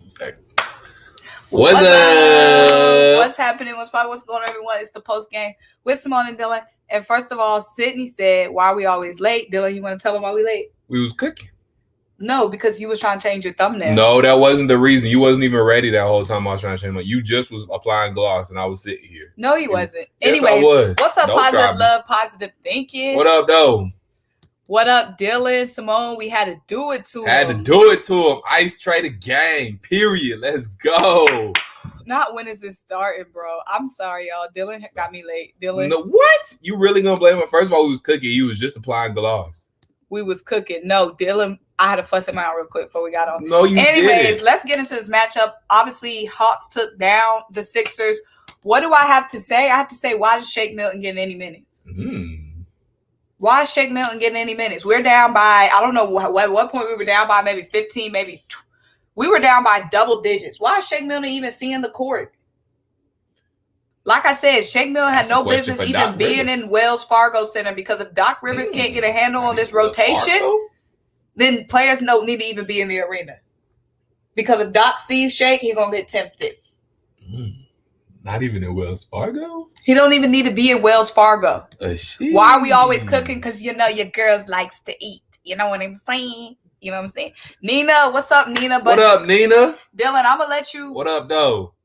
Exactly. What's up? What's happening? What's going on, everyone? It's the post game with Symone and Dylan. And first of all, Sydney said, "Why are we always late?" Dylan, you want to tell them why we late? We was cooking. No, because you was trying to change your thumbnail. No, that wasn't the reason. You wasn't even ready that whole time I was trying to change my. You just was applying gloss, and I was sitting here. No, you wasn't. Yes, Anyways, I was. what's up, positive love, positive thinking? What up, though? What up, Dylan, Symone? We had to do it to him. Had to do it to him. Ice trade a game. Period. Let's go. Not when is this starting, bro? I'm sorry, y'all. Dylan got me late. Dylan. No, what? You really gonna blame him? First of all, we was cooking. You was just applying gloss. We was cooking. No, Dylan. I had to fuss him out real quick before we got on. No, you Anyways, didn't. Let's get into this matchup. Obviously, Hawks took down the Sixers. What do I have to say? I have to say, why does Shake Milton get any minutes? Why is Shake Milton getting any minutes? We're down by, I don't know what point we were down by, maybe 15, maybe we were down by double digits. Why is Shake Milton even seeing the court? Like I said, Shake Milton had no business even being in Wells Fargo Center, because if Doc Rivers can't get a handle on this rotation, then players don't need to even be in the arena. Because if Doc sees Shake, he's going to get tempted. Not even in Wells Fargo? He don't even need to be in Wells Fargo. Why are we always cooking? Because, you know, your girls likes to eat. You know what I'm saying? You know what I'm saying? Nina, what's up, Nina? What up, Nina? Dylan, I'm going to let you. What up, though?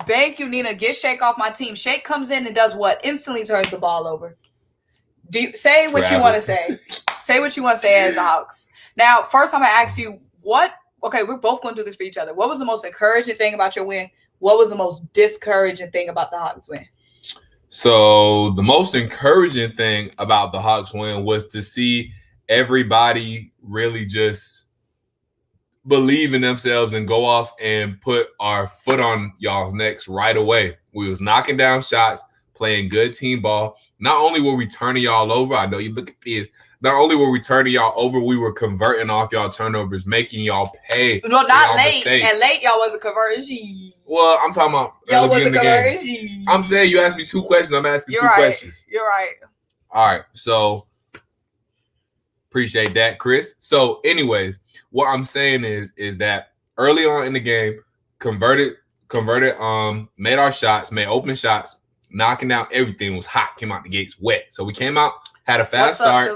Thank you, Nina. Get Shake off my team. Shake comes in and does what? Instantly turns the ball over. Say what you want to say. Say what you want to say as the Hawks. Now, first I'm going to ask you what. Okay, we're both going to do this for each other. What was the most encouraging thing about your win? What was the most discouraging thing about the Hawks win? So the most encouraging thing about the Hawks win was to see everybody really just believe in themselves and go off and put our foot on y'all's necks right away. We was knocking down shots, playing good team ball. Not only were we turning y'all over, I know you look at this. Not only were we turning y'all over, we were converting off y'all turnovers, making y'all pay. No, not late. Mistakes. And late, y'all wasn't converting. Well, I'm talking about y'all wasn't converting. I'm saying you asked me two questions. I'm asking two questions. You're right. All right. So appreciate that, Chris. So, anyways, what I'm saying is that early on in the game, converted, made our shots, made open shots, knocking down everything. Was hot, came out the gates wet. So we came out, had a fast start.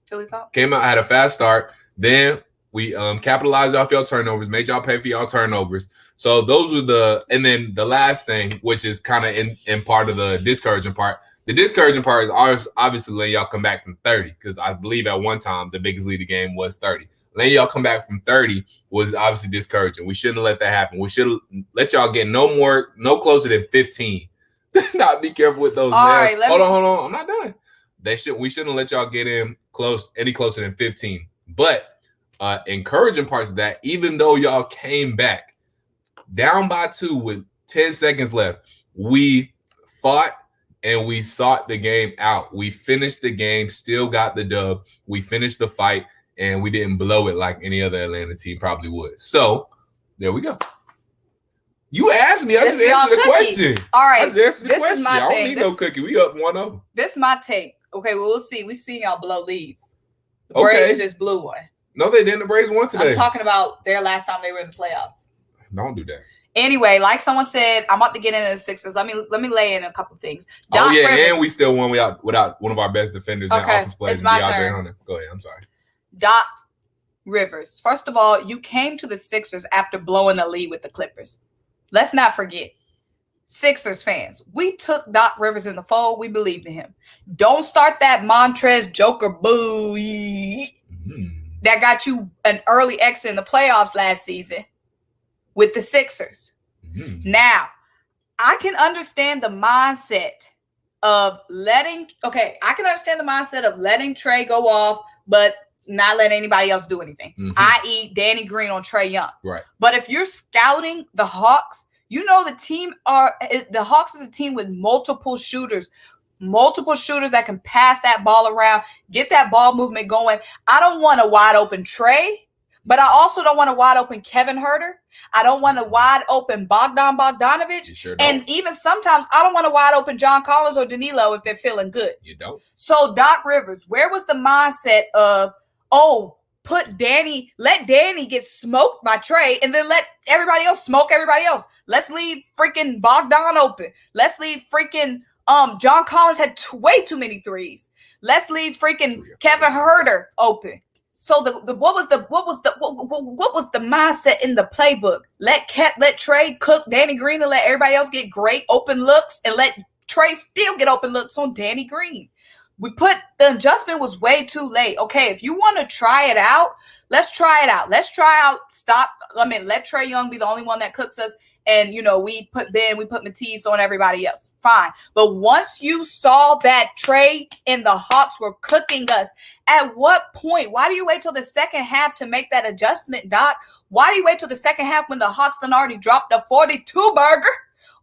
Philly top. Came out, had a fast start. Then we capitalized off y'all turnovers, made y'all pay for y'all turnovers. So those were and then the last thing, which is kind of in part of the discouraging part. The discouraging part is obviously letting y'all come back from 30, because I believe at one time the biggest lead of the game was 30. Letting y'all come back from 30 was obviously discouraging. We shouldn't let that happen. We should let y'all get no closer than 15. Not be careful with those. All right, hold on. I'm not done. We shouldn't let y'all get in any closer than 15. But encouraging parts of that, even though y'all came back down by 2 with 10 seconds left, we fought and we sought the game out. We finished the game, still got the dub. We finished the fight, and we didn't blow it like any other Atlanta team probably would. So there we go. You asked me. I just answered the question. All right. I just answered the question. I don't need no cookie. We up 1-0. This is my take. Okay, well, we'll see. We've seen y'all blow leads. The Braves just blew one. No, they didn't. The Braves won today. I'm talking about their last time they were in the playoffs. Don't do that. Anyway, like someone said, I'm about to get into the Sixers. Let me lay in a couple things. And we still won without one of our best defenders in offense play. It's my turn. Hunter. Go ahead. I'm sorry. Doc Rivers. First of all, you came to the Sixers after blowing the lead with the Clippers. Let's not forget. Sixers fans, we took Doc Rivers in the fold. We believed in him. Don't start that Montrez Joker boo that got you an early exit in the playoffs last season with the Sixers. Now, I can understand the mindset of letting TRAE go off, but not letting anybody else do anything, i.e. Danny Green on Trae Young. Right. But if you're scouting the Hawks, you know the Hawks is a team with multiple shooters that can pass that ball around, get that ball movement going. I don't want a wide open Trae, but I also don't want a wide open Kevin Huerter. I don't want a wide open Bogdanovich. You sure don't. And even sometimes I don't want a wide open John Collins or Danilo if they're feeling good. You don't. So Doc Rivers, where was the mindset of, let Danny get smoked by TRAE and then let everybody else smoke everybody else. Let's leave freaking Bogdan open. Let's leave freaking John Collins had way too many threes. Let's leave freaking Kevin Huerter open. So what was the mindset in the playbook? Let TRAE cook Danny Green and let everybody else get great open looks and let TRAE still get open looks on Danny Green. The adjustment was way too late. Okay, if you want to try it out, let's try it out. Let's try out. Let Trae Young be the only one that cooks us. And, we put Matisse on everybody else. Fine. But once you saw that TRAE and the Hawks were cooking us, at what point? Why do you wait till the second half to make that adjustment, Doc? Why do you wait till the second half when the Hawks done already dropped a 42 burger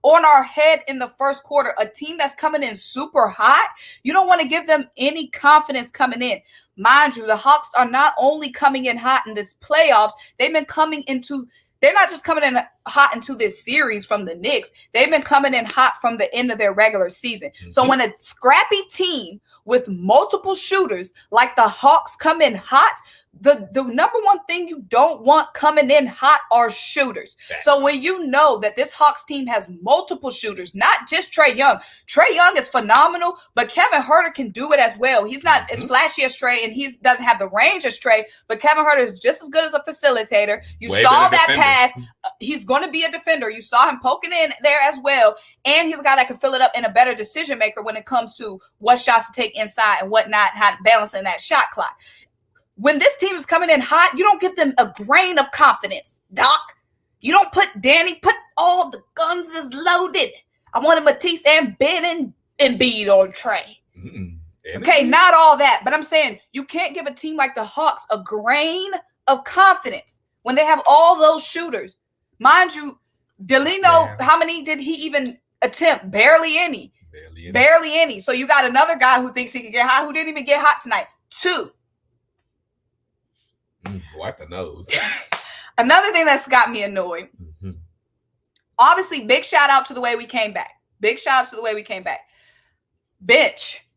on our head in the first quarter? A team that's coming in super hot, you don't want to give them any confidence coming in. Mind you, the Hawks are not only coming in hot in this playoffs, they're not just coming in hot into this series from the Knicks. They've been coming in hot from the end of their regular season. Mm-hmm. So when a scrappy team with multiple shooters like the Hawks come in hot, the number one thing you don't want coming in hot are shooters. Thanks. So when you know that this Hawks team has multiple shooters, not just Trae Young. Trae Young is phenomenal, but Kevin Huerter can do it as well. He's not as flashy as Trae, and he doesn't have the range as Trae, but Kevin Huerter is just as good as a facilitator. You saw that pass. He's going to be a defender. You saw him poking in there as well, and he's a guy that can fill it up and a better decision maker when it comes to what shots to take inside and whatnot, how balancing that shot clock. When this team is coming in hot, you don't give them a grain of confidence, Doc. You don't put all the guns is loaded. I wanted Matisse and Ben and EMBIID on TRAE. Okay, not all that. But I'm saying you can't give a team like the Hawks a grain of confidence when they have all those shooters. Mind you, Delino, how many did he even attempt? Barely any. Barely any. So you got another guy who thinks he can get hot, who didn't even get hot tonight. 2. Wipe the nose. Another thing that's got me annoyed. Mm-hmm. Obviously, big shout out to the way we came back. Bitch,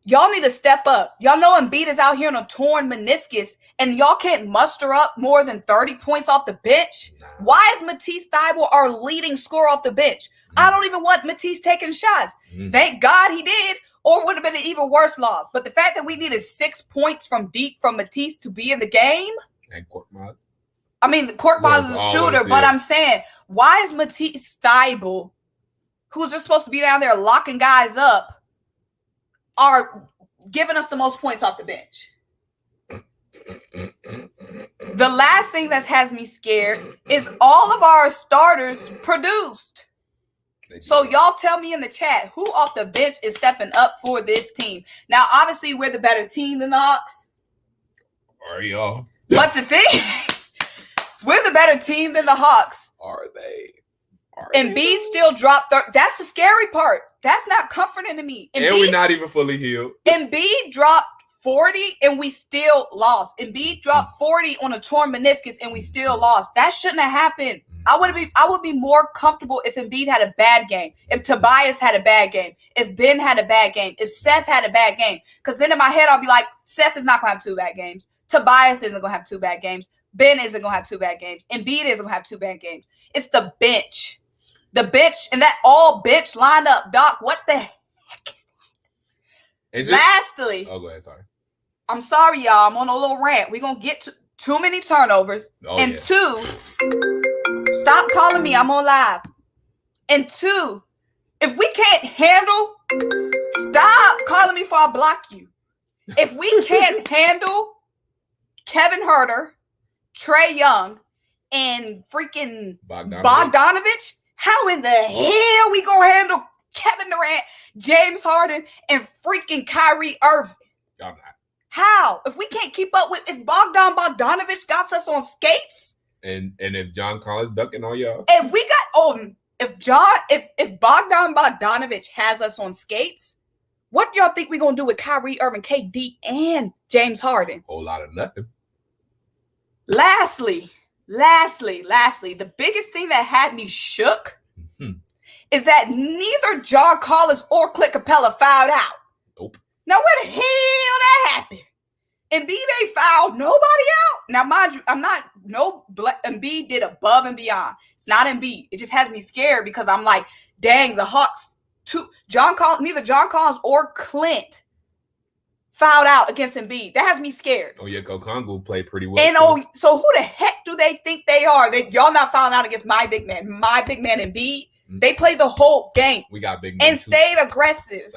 y'all need to step up. Y'all know EMBIID is out here on a torn meniscus, and y'all can't muster up more than 30 points off the bench. Nah. Why is Matisse Thybulle our leading scorer off the bench? I don't even want Matisse taking shots. Thank God he did, or it would have been an even worse loss. But the fact that we needed 6 points from deep from Matisse to be in the game. And Korkmaz. I mean, Korkmaz is a shooter, but I'm saying, why is Matisse Thybulle, who's just supposed to be down there locking guys up, are giving us the most points off the bench? The last thing that has me scared is all of our starters produced. So y'all tell me in the chat, who off the bench is stepping up for this team? Now, obviously, we're the better team than the Hawks. Are y'all? But the thing, we're the better team than the Hawks. Are they? EMBIID still dropped. That's the scary part. That's not comforting to me. And we're not even fully healed. EMBIID dropped 40 and we still lost. EMBIID dropped 40 on a torn meniscus and we still lost. That shouldn't have happened. I would be more comfortable if EMBIID had a bad game, if Tobias had a bad game, if Ben had a bad game, if Seth had a bad game. Because then in my head, I'll be like, Seth is not going to have 2 bad games. Tobias isn't going to have 2 bad games. Ben isn't going to have 2 bad games. EMBIID isn't going to have 2 bad games. It's the bench. The bench and that all bench lineup, Doc. What the heck is that? Lastly. Oh, go ahead. Sorry. I'm sorry, y'all. I'm on a little rant. We're going to get to too many turnovers. And 2, stop calling me. I'm on live. And 2, if we can't handle, stop calling me before I block you. If we can't handle Kevin Huerter, Trae Young, and freaking Bogdanovich, how in the hell we gonna handle Kevin Durant, James Harden, and freaking Kyrie Irving? Y'all not. How? If we can't keep up with, if Bogdanovich got us on skates, and if John Collins ducking on y'all, if we got if Bogdanovich has us on skates, what y'all think we gonna do with Kyrie Irving, KD, and James Harden? Whole lot of nothing. Lastly, the biggest thing that had me shook is that neither John Collins or Clint CAPELA fouled out. Nope. Now, where the hell that happened? EMBIID ain't fouled nobody out. now, mind you, Embiid did above and beyond. It's not Embiid. It just has me scared because I'm like, dang, the Hawks, neither John Collins or CLINT fouled out against Embiid. That has me scared. Oh, yeah, Okongwu played pretty well. And so who the heck do they think they are? Y'all not fouling out against my big man Embiid. Mm-hmm. They played the whole game. We got big men and stayed aggressive.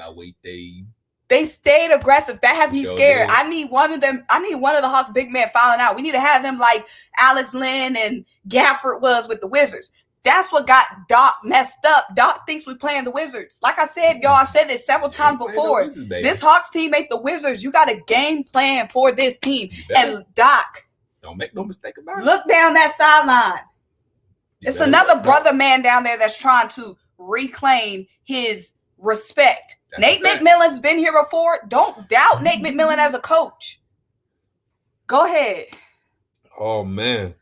They stayed aggressive. That has me scared. I need one of them. I need one of the Hawks big men fouling out. We need to have them like Alex Len and Gafford was with the Wizards. That's what got Doc messed up. Doc thinks we're playing the Wizards. Like I said, y'all, I've said this several times before. This Hawks team ain't the Wizards. You got a game plan for this team. And Doc, don't make no mistake about it. Look down that sideline. It's another brother man down there that's trying to reclaim his respect. Nate McMillan's been here before. Don't doubt Nate McMillan as a coach. Go ahead. Oh, man.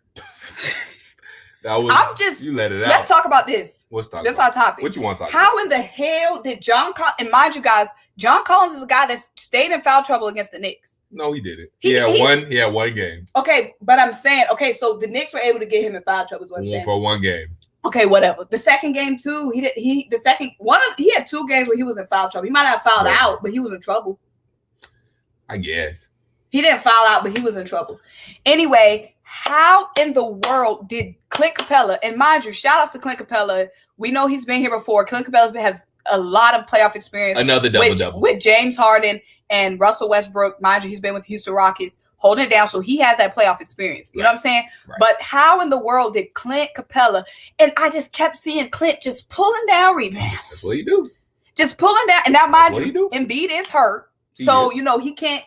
You let it out. Let's talk about this. Let's talk. That's our topic. What you want to talk about? How in the hell did John Collins, and mind you guys, John Collins is a guy that stayed in foul trouble against the Knicks. No, he didn't. He had one game. Okay, but I'm saying, so the Knicks were able to get him in foul trouble. Is what I'm saying. For one game. Okay, whatever. The second game too, he had 2 games where he was in foul trouble. He might have fouled out, but he was in trouble. I guess. He didn't foul out, but he was in trouble. Anyway, how in the world did CLINT CAPELA, and mind you, shout outs to CLINT CAPELA. We know he's been here before. CLINT CAPELA has a lot of playoff experience. Another double-double. With James Harden and Russell Westbrook. Mind you, he's been with Houston Rockets, holding it down, so he has that playoff experience. You know what I'm saying? Right. But how in the world did CLINT CAPELA, and I just kept seeing CLINT just pulling down rebounds. That's what you do. Just pulling down. And now, mind you, Embiid is hurt. So, he can't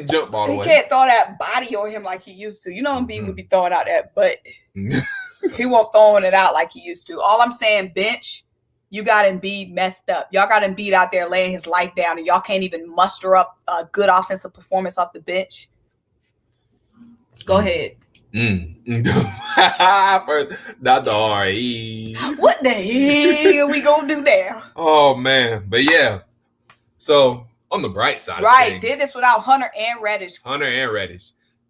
jump all the way. He can't throw that body on him like he used to. Embiid would be throwing out that butt. He won't throwing it out like he used to. All I'm saying, bench, you got Embiid messed up. Y'all got Embiid out there laying his life down, and y'all can't even muster up a good offensive performance off the bench. Go ahead. Not the RE. What the hell are we gonna do there? Oh man, but yeah. So on the bright side, did this without Hunter and Reddish.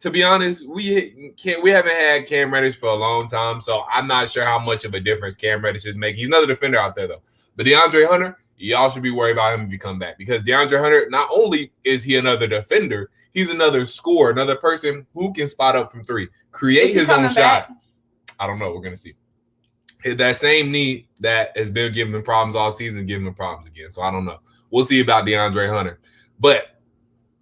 To be honest, we haven't had Cam Reddish for a long time, so I'm not sure how much of a difference Cam Reddish is making. He's another defender out there though. But DeAndre Hunter, y'all should be worried about him if you come back, because DeAndre Hunter, not only is he another defender, he's another scorer, another person who can spot up from 3, create his own shot. I don't know. We're gonna see. That same knee that has been giving him problems all season, giving him problems again. So I don't know. We'll see about DeAndre Hunter.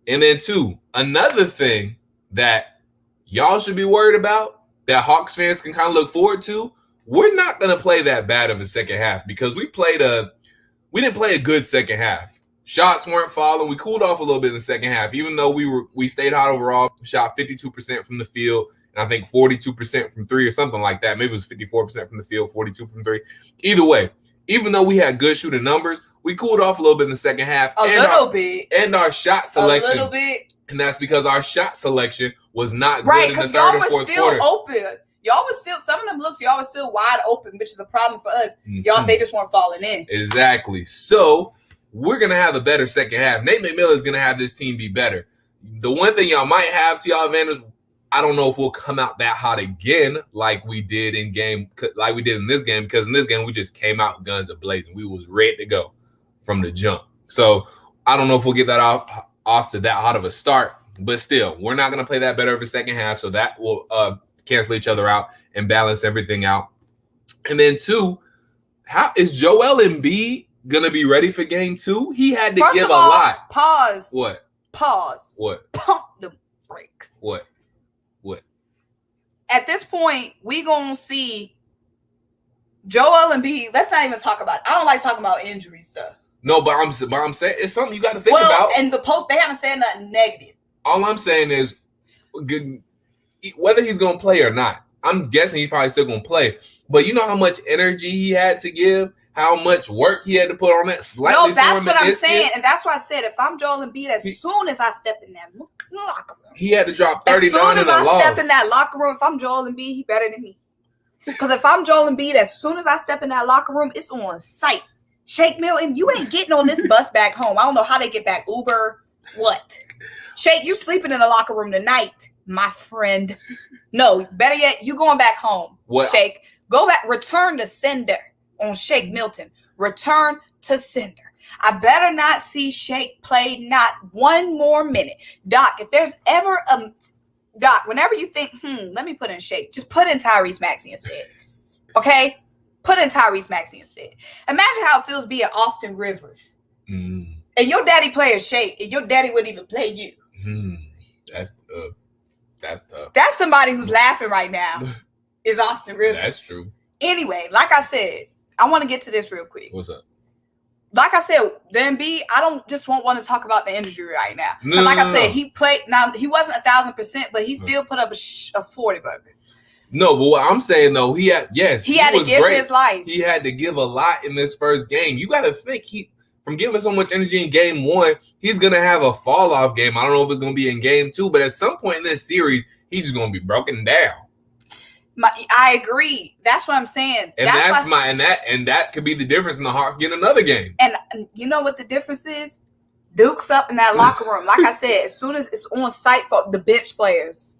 And then 2, another thing that y'all should be worried about, that Hawks fans can kind of look forward to, we're not going to play that bad of a second half, because we didn't play a good second half. Shots weren't falling. We cooled off a little bit in the second half, even though we stayed hot overall, shot 52% from the field, and I think 42% from 3 or something like that. Maybe it was 54% from the field, 42 from 3. Either way, even though we had good shooting numbers, we cooled off a little bit in the second half. A little bit. And our shot selection. A little bit. And that's because our shot selection was not good in the third and fourth quarter. Open. Y'all was still, some of them looks, y'all was still wide open, which is a problem for us. Y'all, they just weren't falling in. Exactly. So we're going to have a better second half. Nate McMillan is going to have this team be better. The one thing y'all might have to y'all advantage, I don't know if we'll come out that hot again like we did in this game, because in this game we just came out guns a-blazing. We was ready to go from the jump. So I don't know if we'll get that off to that hot of a start, but still, we're not going to play that better of a second half, so that will cancel each other out and balance everything out. And then 2, how is Joel Embiid going to be ready for game 2? He had to give a lot. Pause. What? Pause. What? Pump the brakes. What? At this point, we going to see Joel Embiid. Let's not even talk about it. I don't like talking about injury stuff. No, but I'm saying it's something you got to think about. And the post, they haven't said nothing negative. All I'm saying is, whether he's going to play or not, I'm guessing he's probably still going to play. But you know how much energy he had to give, how much work he had to put on that. No, that's what I'm saying. And that's why I said, if I'm Joel Embiid, as soon as I step in that locker room, he had to drop 39 in a loss. As soon as I step in that locker room, if I'm Joel Embiid, he better than me. Because if I'm Joel Embiid, as soon as I step in that locker room, it's on site. Shake Milton, you ain't getting on this bus back home. I don't know how they get back. Uber, what? Shake, you sleeping in the locker room tonight, my friend. No, better yet, you going back home. What? Shake, go back, return to sender on Shake Milton. Return to sender. I better not see Shake play not one more minute. Doc, if there's ever a Doc, whenever you think, let me put in Shake, just put in Tyrese Maxey instead. Okay? Put in Tyrese Maxey instead. Imagine how it feels being Austin Rivers. And your daddy plays Shake, and your daddy wouldn't even play you. That's tough. That's tough. That's somebody who's laughing right now. Is Austin Rivers. That's true. Anyway, like I said, I want to get to this real quick. What's up? Like I said, the EMBIID, I don't just want to talk about the injury right now. No, like I said, no. he played. Now, he wasn't 1,000%, but he still put up a 40 burger. No, but what I'm saying, though, he had to give great. His life. He had to give a lot in this first game. You got to think from giving so much energy in game 1, he's going to have a fall-off game. I don't know if it's going to be in game 2, but at some point in this series, he's just going to be broken down. I agree. That's what I'm saying. And that could be the difference in the Hawks getting another game. And you know what the difference is? Duke's up in that locker room. Like I said, as soon as it's on site for the bench players,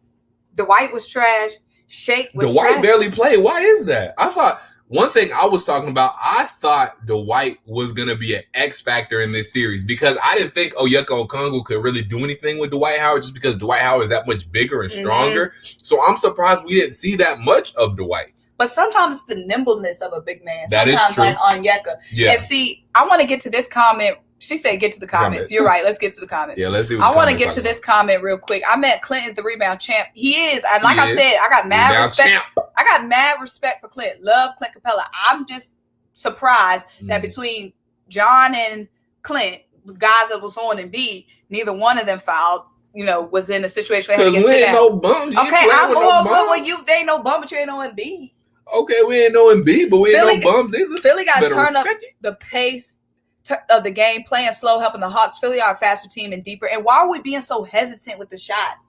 Dwight was trash. Shake was trash. Dwight barely played. Why is that? I thought one thing I was talking about, I thought Dwight was going to be an X factor in this series because I didn't think Onyeka Okongwu could really do anything with Dwight Howard just because Dwight Howard is that much bigger and stronger. So I'm surprised we didn't see that much of Dwight. But sometimes it's the nimbleness of a big man. That sometimes is true. like Onyeka. Yeah. And see, I want to get to this comment. She said get to the comments. You're right. Let's get to the comments. Yeah, let's see what I want to get to this comment real quick. I meant Clint is the rebound champ. He is. And like I said, I got mad respect. Champ. I got mad respect for Clint. Love Clint Capela. I'm just surprised that between John and Clint, the guys that was on EMBIID, neither one of them fouled. Was in a situation where they had to get sit down. No bums. Okay, I'm going with you. They ain't no bum, but you ain't no EMBIID. Okay, we ain't no EMBIID, but we ain't no bums either. Philly got to turn up the pace of the game, playing slow, helping the Hawks. Philly are a faster team and deeper. And why are we being so hesitant with the shots?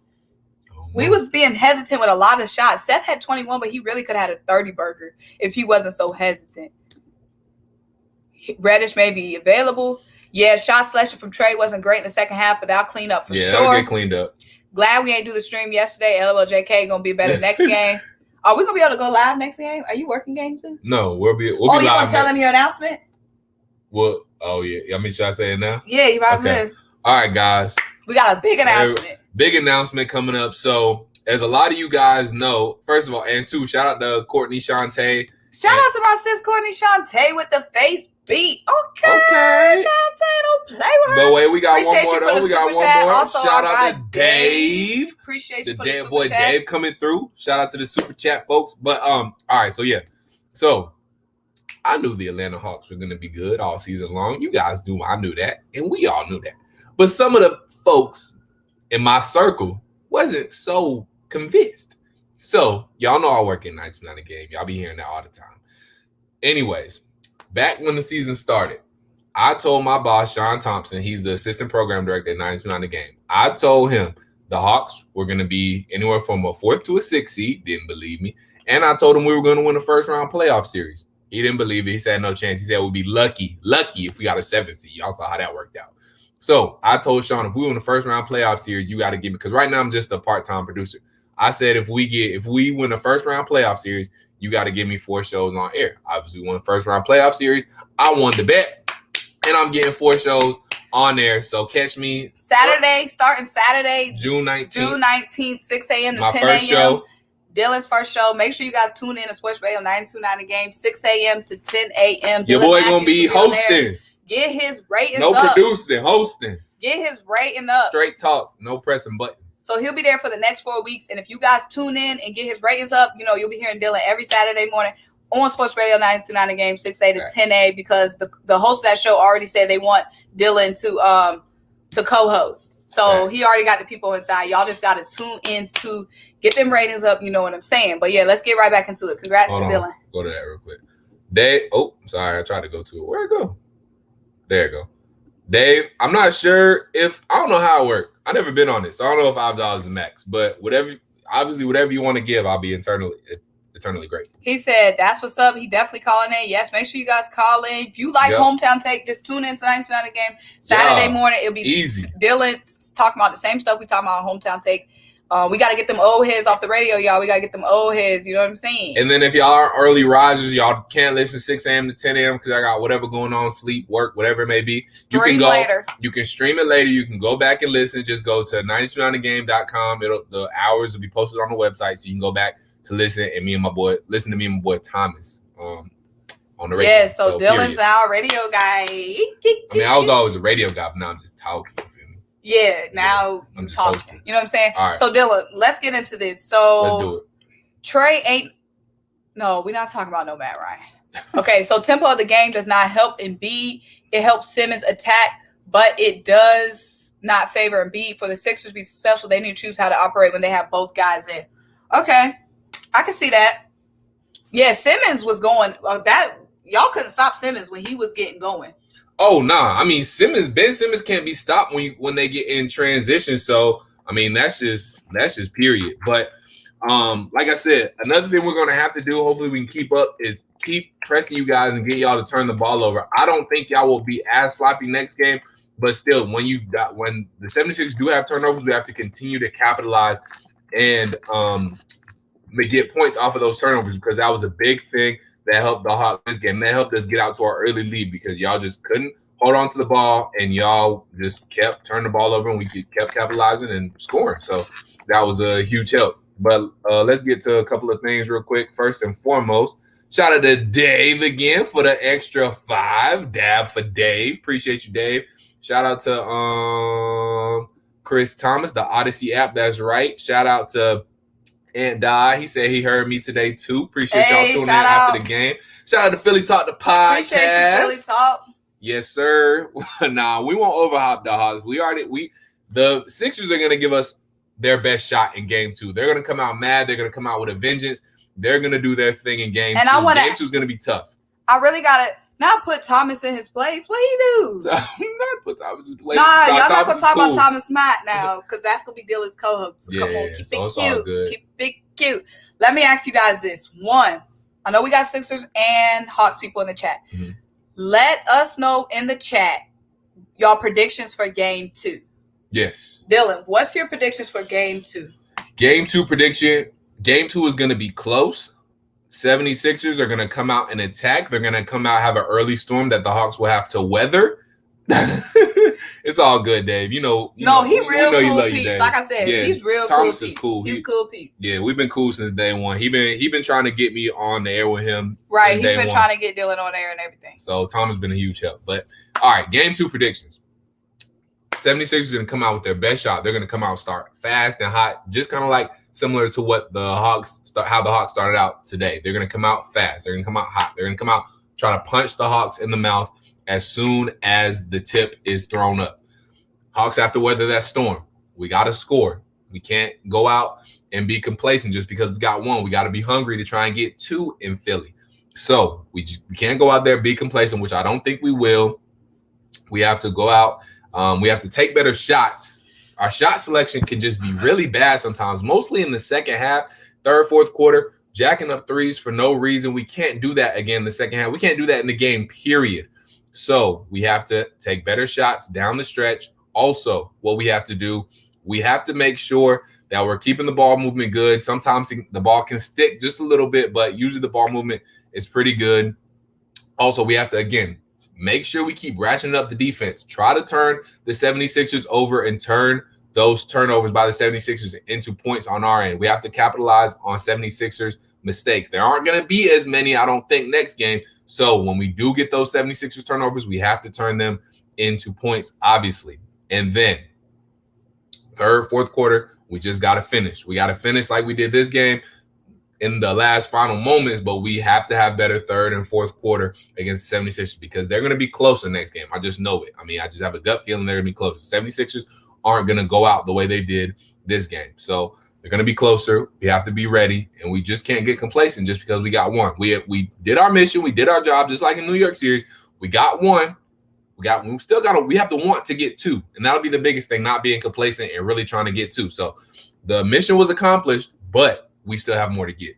We was being hesitant with a lot of shots. Seth had 21, but he really could have had a 30 burger if he wasn't so hesitant. Reddish may be available. Yeah, shot selection from TRAE wasn't great in the second half, but that'll clean up for sure. Yeah, that'll get cleaned up. Glad we ain't do the stream yesterday. LOLJK gonna be better next game. Are we gonna be able to go live next game? Are you working game too? No, we'll be live. You want to tell them your announcement? Well, yeah. Should I say it now? Yeah, you might as well. All right, guys. We got a big announcement. Big announcement coming up. So, as a lot of you guys know, first of all, and two, shout out to Courtney Shantae. Shout out to my sis Courtney Shantae with the face beat. Okay. Shantae, don't play with her. But wait, we got one more though. We got one more. Also, shout out to Dave. Appreciate you for the super boy chat. Dave coming through. Shout out to the super chat folks. But all right, so yeah. So I knew the Atlanta Hawks were gonna be good all season long. You guys knew, I knew that, and we all knew that. But some of the folks in my circle wasn't so convinced. So y'all know I work at 929 a game. Y'all be hearing that all the time. Anyways, back when the season started, I told my boss, Sean Thompson, he's the assistant program director at 929 a game. I told him the Hawks were going to be anywhere from a 4th to a 6th seed. Didn't believe me. And I told him we were going to win a first round playoff series. He didn't believe it. He said no chance. He said we'd be lucky if we got a 7th seed. Y'all saw how that worked out. So I told Sean, if we win the first round playoff series, you got to give me, because right now I'm just a part-time producer. I said if we win the first round playoff series, you got to give me 4 shows on air. Obviously, we won the first round playoff series. I won the bet, and I'm getting 4 shows on there. So catch me starting Saturday, June 19th, 6 a.m. to my 10 first a.m. show. Dylan's first show. Make sure you guys tune in to Sports Radio 929 a game, 6 a.m. to 10 a.m. Your boy going to be hosting. Get his ratings up. No producing, hosting. Get his rating up. Straight talk, no pressing buttons. So he'll be there for the next 4 weeks. And if you guys tune in and get his ratings up, you'll be hearing Dylan every Saturday morning on Sports Radio 929 a game, 6A to 10A, because the host of that show already said they want Dylan to co-host. So he already got the people inside. Y'all just got to tune in to get them ratings up. You know what I'm saying? But yeah, let's get right back into it. Congrats to Dylan. Go to that real quick. Dave. Oh, sorry. I tried to go to it. Where'd it go? There you go. Dave, I'm not sure I don't know how it works. I've never been on it, so I don't know if $5 is the max. But whatever you want to give, I'll be eternally grateful. He said, that's what's up. He definitely calling in. Yes, make sure you guys call in. If you like Hometown Take, just tune in to 99 the game. Saturday morning, it'll be easy. Dylan's talking about the same stuff we talking about on Hometown Take. We got to get them old heads off the radio, y'all. We got to get them old heads. You know what I'm saying? And then if y'all are early risers, y'all can't listen 6 a.m. to 10 a.m. because I got whatever going on, sleep, work, whatever it may be. You can go later. You can stream it later. You can go back and listen. Just go to 929thegame.com. The hours will be posted on the website, so you can go back to listen to me and my boy Thomas on the radio. Yeah, so Dylan's our radio guy. I mean, I was always a radio guy, but now I'm just talking. Yeah, now I'm talking. Hosting. You know what I'm saying? All right. So Dylan, let's get into this. So let's do it. TRAE ain't. No, we're not talking about no Matt Ryan. Okay, so tempo of the game does not help EMBIID. It helps Simmons attack, but it does not favor EMBIID. For the Sixers to be successful, they need to choose how to operate when they have both guys in. Okay, I can see that. Yeah, Simmons was going. That y'all couldn't stop Simmons when he was getting going. Oh nah, I mean Ben Simmons can't be stopped when they get in transition. So I mean that's just period. But like I said, another thing we're gonna have to do, hopefully we can keep up, is keep pressing you guys and get y'all to turn the ball over. I don't think y'all will be as sloppy next game, but still, when the 76ers do have turnovers, we have to continue to capitalize and get points off of those turnovers, because that was a big thing that helped the Hawks this game. That helped us get out to our early lead because y'all just couldn't hold on to the ball and y'all just kept turning the ball over and we kept capitalizing and scoring. So that was a huge help. But let's get to a couple of things real quick. First and foremost, shout out to Dave again for the extra 5. Dab for Dave. Appreciate you, Dave. Shout out to Chris Thomas, the Odyssey app. That's right. Shout out to Aunt Di. He said he heard me today too. Appreciate y'all tuning in after the game. Shout out to Philly Talk, the podcast. Appreciate you, Philly Talk. Yes, sir. Nah, we won't overhop the Hawks. The Sixers are gonna give us their best shot in game 2. They're gonna come out mad. They're gonna come out with a vengeance. They're gonna do their thing in game 2. Game 2 is gonna be tough. I really gotta not put Thomas in his place. What he do? Not put Thomas in his place. Nah, y'all not gonna talk about Thomas Matt now, because that's gonna be Dylan's co-host. So come on, keep it cute. Keep it cute. Let me ask you guys this. One, I know we got Sixers and Hawks people in the chat. Mm-hmm. Let us know in the chat y'all predictions for game 2. Yes. Dylan, what's your predictions for game 2? Game 2 prediction. Game 2 is going to be close. 76ers are going to come out and attack. They're going to come out, have an early storm that the Hawks will have to weather. It's all good, Dave. He real cool peeps. Like I said, he's real Thomas cool. Is cool. He's cool peeps. Yeah, we've been cool since day one. He been trying to get me on the air with him. Right, he's been trying to get Dylan on air and everything. So Tom has been a huge help. But all right, game 2 predictions. 76ers are going to come out with their best shot. They're going to come out start fast and hot, just kind of like similar to what how the Hawks started out today. They're going to come out fast. They're going to come out hot. They're going to come out try to punch the Hawks in the mouth as soon as the tip is thrown up. Hawks have to weather that storm. We got to score. We can't go out and be complacent just because we got 1. We got to be hungry to try and get 2 in Philly. So we can't go out there, be complacent, which I don't think we will. We have to go out. We have to take better shots. Our shot selection can just be really bad sometimes, mostly in the second half, third, fourth quarter, jacking up threes for no reason. We can't do that again in the second half. We can't do that in the game, period. So we have to take better shots down the stretch. Also, what we have to do, we have to make sure that we're keeping the ball movement good. Sometimes the ball can stick just a little bit, but usually the ball movement is pretty good. Also, we have to, again, make sure we keep ratcheting up the defense. Try to turn the 76ers over and turn those turnovers by the 76ers into points on our end. We have to capitalize on 76ers mistakes. There aren't going to be as many, I don't think, next game. So when we do get those 76ers turnovers, we have to turn them into points, obviously. And then third, fourth quarter, we just got to finish. We got to finish like we did this game in the last final moments, but we have to have better third and fourth quarter against the 76ers because they're going to be closer next game. I just know it. I mean, I just have a gut feeling they're going to be closer. 76ers aren't going to go out the way they did this game. So they're going to be closer. We have to be ready, and we just can't get complacent just because we got 1. We did our mission. We did our job, just like in New York series. We got 1. We have to want to get 2, and that'll be the biggest thing, not being complacent and really trying to get 2. So the mission was accomplished, but we still have more to get.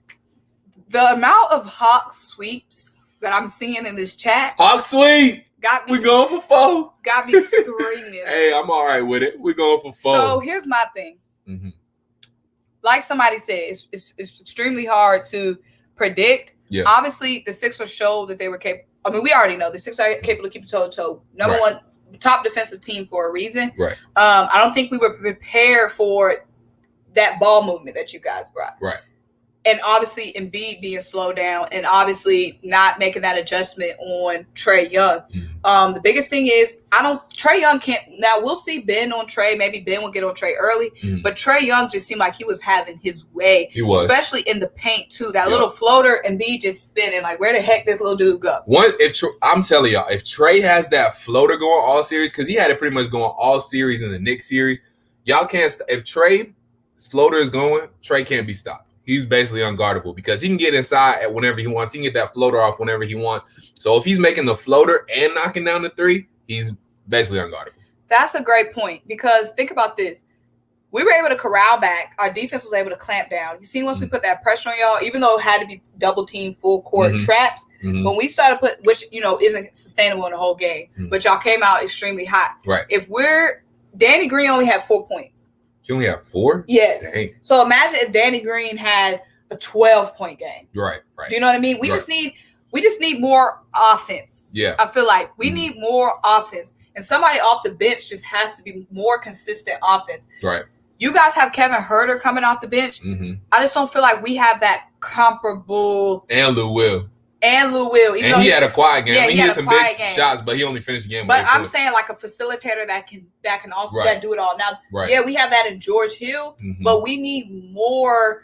The amount of Hawks sweeps that I'm seeing in this chat. Hawk sweep. Got me. We going for 4. Got me screaming. Hey, I'm all right with it. We're going for 4. So here's my thing. Like somebody said, it's extremely hard to predict. Yeah. Obviously, the Sixers showed that they were capable. I mean, we already know the Sixers are capable of keeping toe-to-toe. Number one, top defensive team for a reason. Right. I don't think we were prepared for that ball movement that you guys brought. Right. And obviously, Embiid being slowed down, and obviously not making that adjustment on Trae Young. The biggest thing is Trae Young can't. Now we'll see Ben on Trae. Maybe Ben will get on Trae early, but Trae Young just seemed like he was having his way. He was, especially in the paint too. That little floater, Embiid just spinning. Like, where the heck this little dude go? I'm telling y'all, if Trae has that floater going all series, because he had it pretty much going all series in the Knicks series, y'all can't. If Trae's floater is going, Trae can't be stopped. He's basically unguardable because he can get inside at whenever he wants. He can get that floater off whenever he wants. So if he's making the floater and knocking down the 3, he's basically unguardable. That's a great point, because think about this. We were able to corral back. Our defense was able to clamp down. You see, once we put that pressure on y'all, even though it had to be double team, full court traps, when we started which, isn't sustainable in the whole game, but y'all came out extremely hot. Right. Danny Green only had 4 points. You only have 4? Yes. Dang. So imagine if Danny Green had a 12-point game. Right. Do you know what I mean? We just need more offense. Yeah. I feel like we need more offense. And somebody off the bench just has to be more consistent offense. Right. You guys have Kevin Huerter coming off the bench. I just don't feel like we have that comparable. And Lou Will. And Lou Will. And he had a quiet game. Yeah, he had some big shots, but he only finished the game. But I'm saying like a facilitator that can also do it all. Now, yeah, we have that in George Hill, but we need more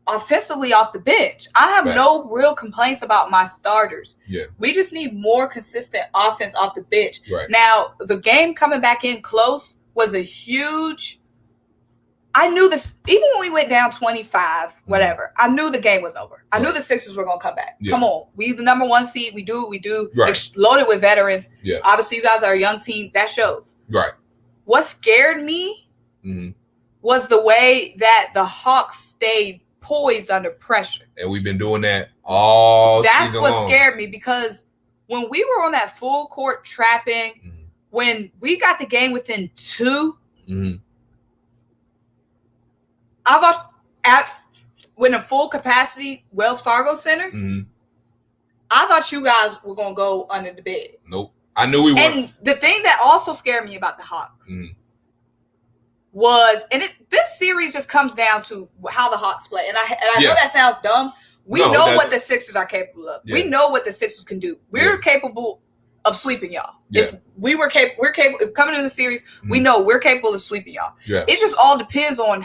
offensively off the bench. I have no real complaints about my starters. Yeah. We just need more consistent offense off the bench. Right. Now, the game coming back in close was a huge. I knew this, even when we went down 25, whatever, I knew the game was over. I knew the Sixers were going to come back. Yeah. Come on. We the number 1 seed. We do. Loaded with veterans. Yeah. Obviously, you guys are a young team. That shows. Right. What scared me was the way that the Hawks stayed poised under pressure. And we've been doing that all season long. Scared me, because when we were on that full court trapping, when we got the game within 2, I thought when a full capacity Wells Fargo Center, I thought you guys were going to go under the bed. Nope. I knew we weren't. And the thing that also scared me about the Hawks was, this series just comes down to how the Hawks play. And I know that sounds dumb. We know what the Sixers are capable of. Yeah. We know what the Sixers can do. We're capable of sweeping y'all. Yeah. If we're capable of coming into the series, we know we're capable of sweeping y'all. Yeah. It just all depends on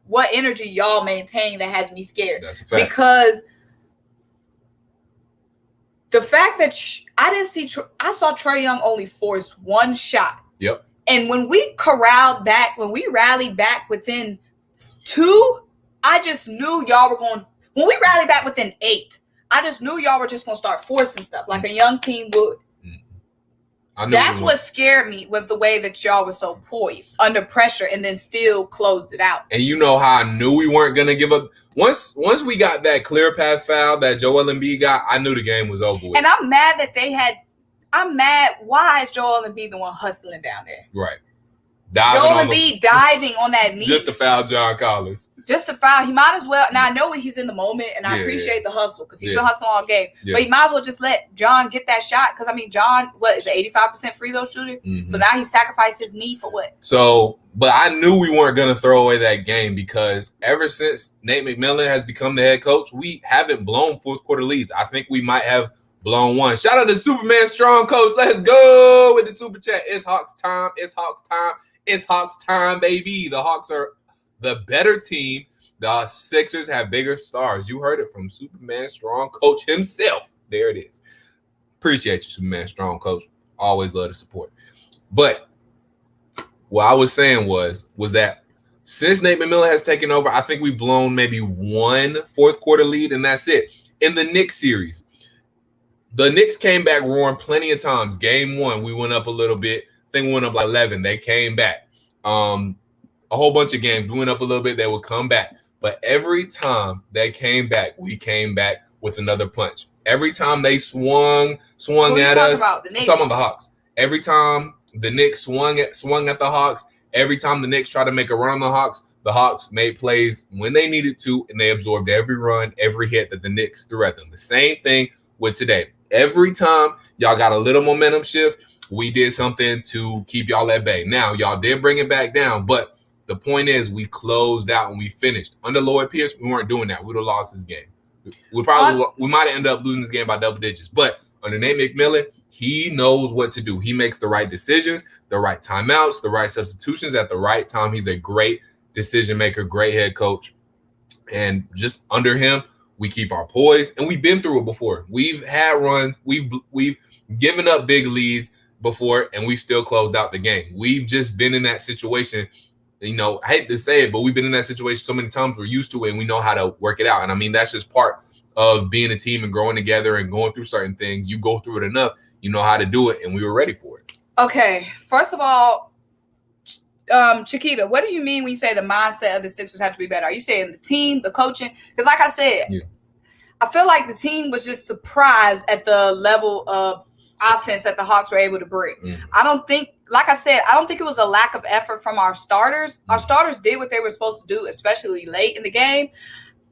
what energy y'all maintain that has me scared. That's a fact. Because the fact that I saw Trae Young only force 1 shot. Yep. And when we rallied back within 2, I just knew y'all were going. When we rallied back within 8, I just knew y'all were just going to start forcing stuff like a young team would. That's what scared me, was the way that y'all were so poised under pressure and then still closed it out. And you know how I knew we weren't going to give up? Once we got that clear path foul that Joel Embiid got, I knew the game was over with. And I'm mad that I'm mad. Why is Joel Embiid the one hustling down there? Right. Joel Embiid diving on that knee. Just to foul John Collins. Just to foul. He might as well. Now, I know he's in the moment, and I appreciate the hustle, because he's been hustling all game. Yeah. But he might as well just let John get that shot, because, John, is an 85% free throw shooter? So now he sacrificed his knee for what? So, but I knew we weren't going to throw away that game, because ever since Nate McMillan has become the head coach, we haven't blown fourth quarter leads. I think we might have blown 1. Shout out to Superman Strong Coach. Let's go with the super chat. It's Hawks time. It's Hawks time. It's Hawks time, baby. The Hawks are the better team. The Sixers have bigger stars. You heard it from Superman Strong Coach himself. There it is. Appreciate you, Superman Strong Coach. Always love the support. But what I was saying was that since Nate McMillan has taken over, I think we've blown maybe 1 fourth quarter lead, and that's it. In the Knicks series, the Knicks came back roaring plenty of times. Game 1, we went up a little bit. I think we went up like 11. They came back. A whole bunch of games. We went up a little bit. They would come back. But every time they came back, we came back with another punch. Every time they swung at us. I'm talking about the Hawks. Every time the Knicks swung at the Hawks, every time the Knicks tried to make a run on the Hawks made plays when they needed to, and they absorbed every run, every hit that the Knicks threw at them. The same thing with today. Every time y'all got a little momentum shift, we did something to keep y'all at bay. Now, y'all did bring it back down, but the point is we closed out and we finished. Under Lloyd Pierce, we weren't doing that. We would have lost this game. We might have ended up losing this game by double digits. But under Nate McMillan, he knows what to do. He makes the right decisions, the right timeouts, the right substitutions at the right time. He's a great decision maker, great head coach. And just under him, we keep our poise. And we've been through it before. We've had runs. We've given up big leads before, and we've still closed out the game. We've just been in that situation. You know, I hate to say it, but we've been in that situation so many times. We're used to it, and we know how to work it out. And I mean, that's just part of being a team and growing together and going through certain things. You go through it enough, you know how to do it, and we were ready for it. Okay, first of all, Chiquita, what do you mean when you say the mindset of the Sixers have to be better? Are you saying the team, the coaching? Because like I said, I feel like the team was just surprised at the level of offense that the Hawks were able to bring. I don't think, like I said, I don't think it was a lack of effort from our starters. Our starters did what they were supposed to do, especially late in the game.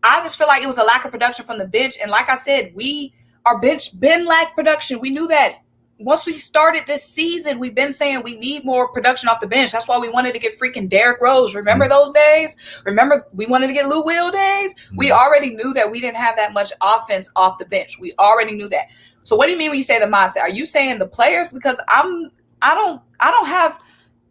I just feel like it was a lack of production from the bench. And like I said, our bench been lacked production. We knew that once we started this season. We've been saying we need more production off the bench. That's why we wanted to get freaking Derrick Rose. Remember those days? Remember we wanted to get Lou Will days? We already knew that we didn't have that much offense off the bench. We already knew that. So what do you mean when you say the mindset? Are you saying the players? Because I don't have,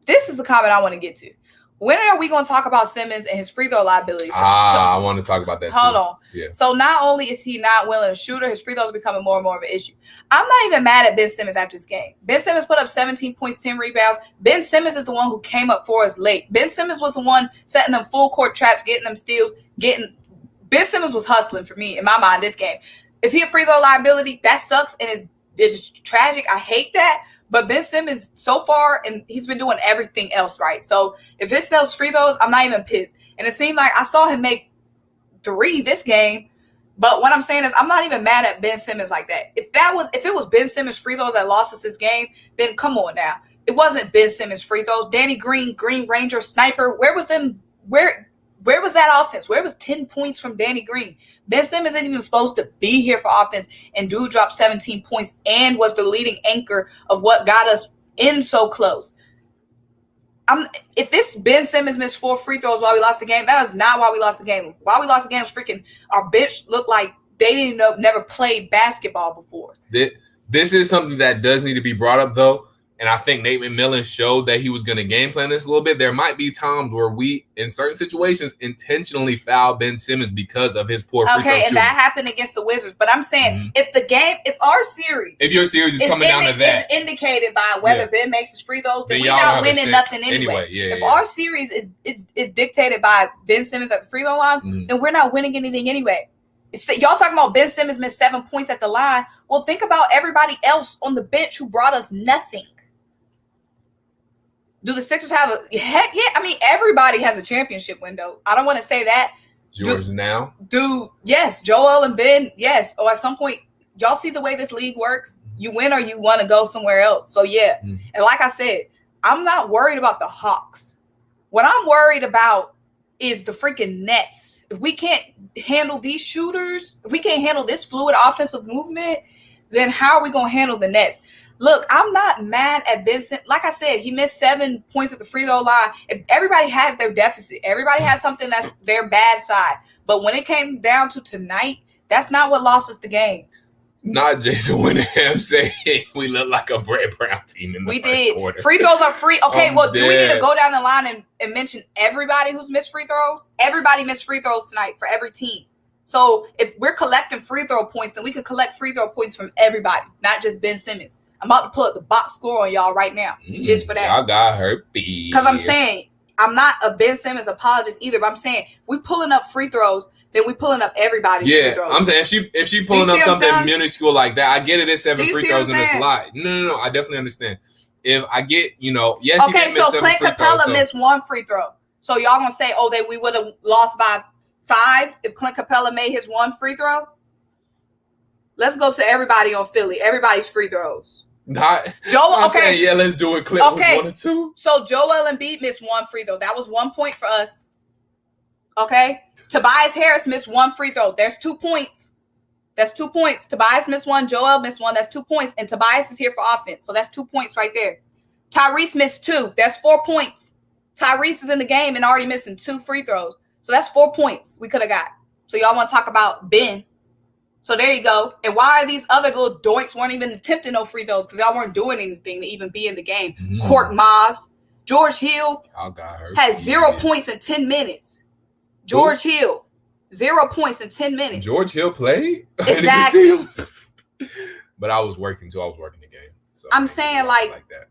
this is the comment I want to get to. When are we going to talk about Simmons and his free throw liabilities? I want to talk about that. Hold on. Yeah. So not only is he not willing to shoot, his free throws becoming more and more of an issue. I'm not even mad at Ben Simmons after this game. Ben Simmons put up 17 points, 10 rebounds. Ben Simmons is the one who came up for us late. Ben Simmons was the one setting them full court traps, getting them steals, Ben Simmons was hustling for me in my mind this game. If he a free throw liability, that sucks and it's tragic. I hate that. But Ben Simmons, so far, and he's been doing everything else right. So if it's those free throws, I'm not even pissed. And it seemed like I saw him make 3 this game. But what I'm saying is I'm not even mad at Ben Simmons like that. If it was Ben Simmons free throws that lost us this game, then come on now. It wasn't Ben Simmons free throws. Danny Green, Green Ranger, Sniper. Where was that offense? Where was 10 points from Danny Green? Ben Simmons isn't even supposed to be here for offense, and dude dropped 17 points and was the leading anchor of what got us in so close. If it's Ben Simmons missed 4 free throws while we lost the game, that is not why we lost the game. Why we lost the game was freaking our bench looked like they never played basketball before. This is something that does need to be brought up, though. And I think Nate McMillan showed that he was going to game plan this a little bit. There might be times where we, in certain situations, intentionally foul Ben Simmons because of his poor free throw shooting. Okay, and that happened against the Wizards. But I'm saying, if your series is coming down to that, it's indicated by whether Ben makes his free throws, then we're not winning nothing anyway. If our series is dictated by Ben Simmons at the free throw lines, then we're not winning anything anyway. Y'all talking about Ben Simmons missed 7 points at the line. Well, think about everybody else on the bench who brought us nothing. Do the Sixers have heck yeah? I mean, everybody has a championship window. I don't want to say that. Yours now? Yes, Joel and Ben, yes. Or at some point, y'all see the way this league works? You win or you want to go somewhere else. So, yeah. And like I said, I'm not worried about the Hawks. What I'm worried about is the freaking Nets. If we can't handle these shooters, if we can't handle this fluid offensive movement, then how are we going to handle the Nets? Look, I'm not mad at Ben Simmons. Like I said, he missed 7 points at the free throw line. Everybody has their deficit. Everybody has something that's their bad side. But when it came down to tonight, that's not what lost us the game. Not Jason Winningham saying we look like a Brett Brown team in the first quarter. Free throws are free. Okay, well, do we need to go down the line and mention everybody who's missed free throws? Everybody missed free throws tonight for every team. So if we're collecting free throw points, then we can collect free throw points from everybody, not just Ben Simmons. I'm about to pull up the box score on y'all right now, just for that. Y'all got herpes. Because I'm saying, I'm not a Ben Simmons apologist either, but I'm saying, we pulling up free throws, then we pulling up everybody's free throws. I'm saying, if she pulling up something minuscule like that, I get it, it's 7 free throws in this lot. No, I definitely understand. If I get, yes, okay, so Clint CAPELA missed 1 free throw. So y'all gonna say, oh, that we would have lost by 5 if Clint Capela made his 1 free throw? Let's go to everybody on Philly. Everybody's free throws. Not Joel. I'm Okay, saying, yeah, let's do it. Clint was 1 or 2. So Joel Embiid missed 1 free throw. That was 1 point for us. Okay. Tobias Harris missed 1 free throw. There's 2 points. That's 2 points. Tobias missed 1. Joel missed 1. That's 2 points. And Tobias is here for offense. So that's 2 points right there. Tyrese missed 2. That's 4 points. Tyrese is in the game and already missing 2 free throws. So that's 4 points we could have got. So y'all want to talk about Ben. So there you go. And why are these other little doinks weren't even attempting no free throws? Because y'all weren't doing anything to even be in the game. Court Maz. George Hill had 0 points in 10 minutes. George Hill. 0 points in 10 minutes. George Hill played? Exactly. I didn't see him. But I was working too. I was working the game. So I'm saying like that.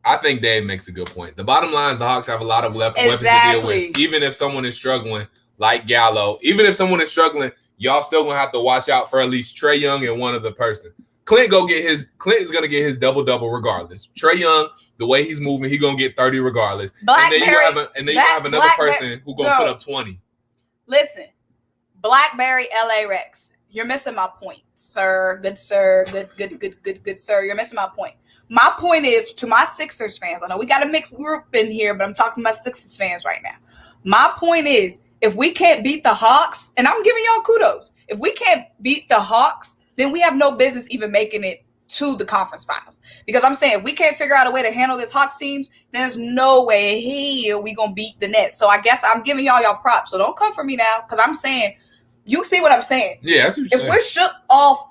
I think Dave makes a good point. The bottom line is the Hawks have a lot of weapons to deal with. Even if someone is struggling, like Gallo, even if someone is struggling, y'all still gonna have to watch out for at least Trae Young and one other person. Clint is gonna get his double-double regardless. Trae Young, the way he's moving, he's gonna get 30 regardless. And then you have another person who's gonna put up 20. Listen, Blackberry LA Rex, you're missing my point, sir. Good sir. Good sir. You're missing my point. My point is to my Sixers fans. I know we got a mixed group in here, but I'm talking about Sixers fans right now. My point is, if we can't beat the Hawks, and I'm giving y'all kudos, if we can't beat the Hawks, then we have no business even making it to the conference finals. Because I'm saying if we can't figure out a way to handle this Hawks teams, then there's no way here we gonna beat the Nets. So I guess I'm giving y'all props. So don't come for me now, because I'm saying, you see what I'm saying? Yeah, that's what you're saying. If we're shook off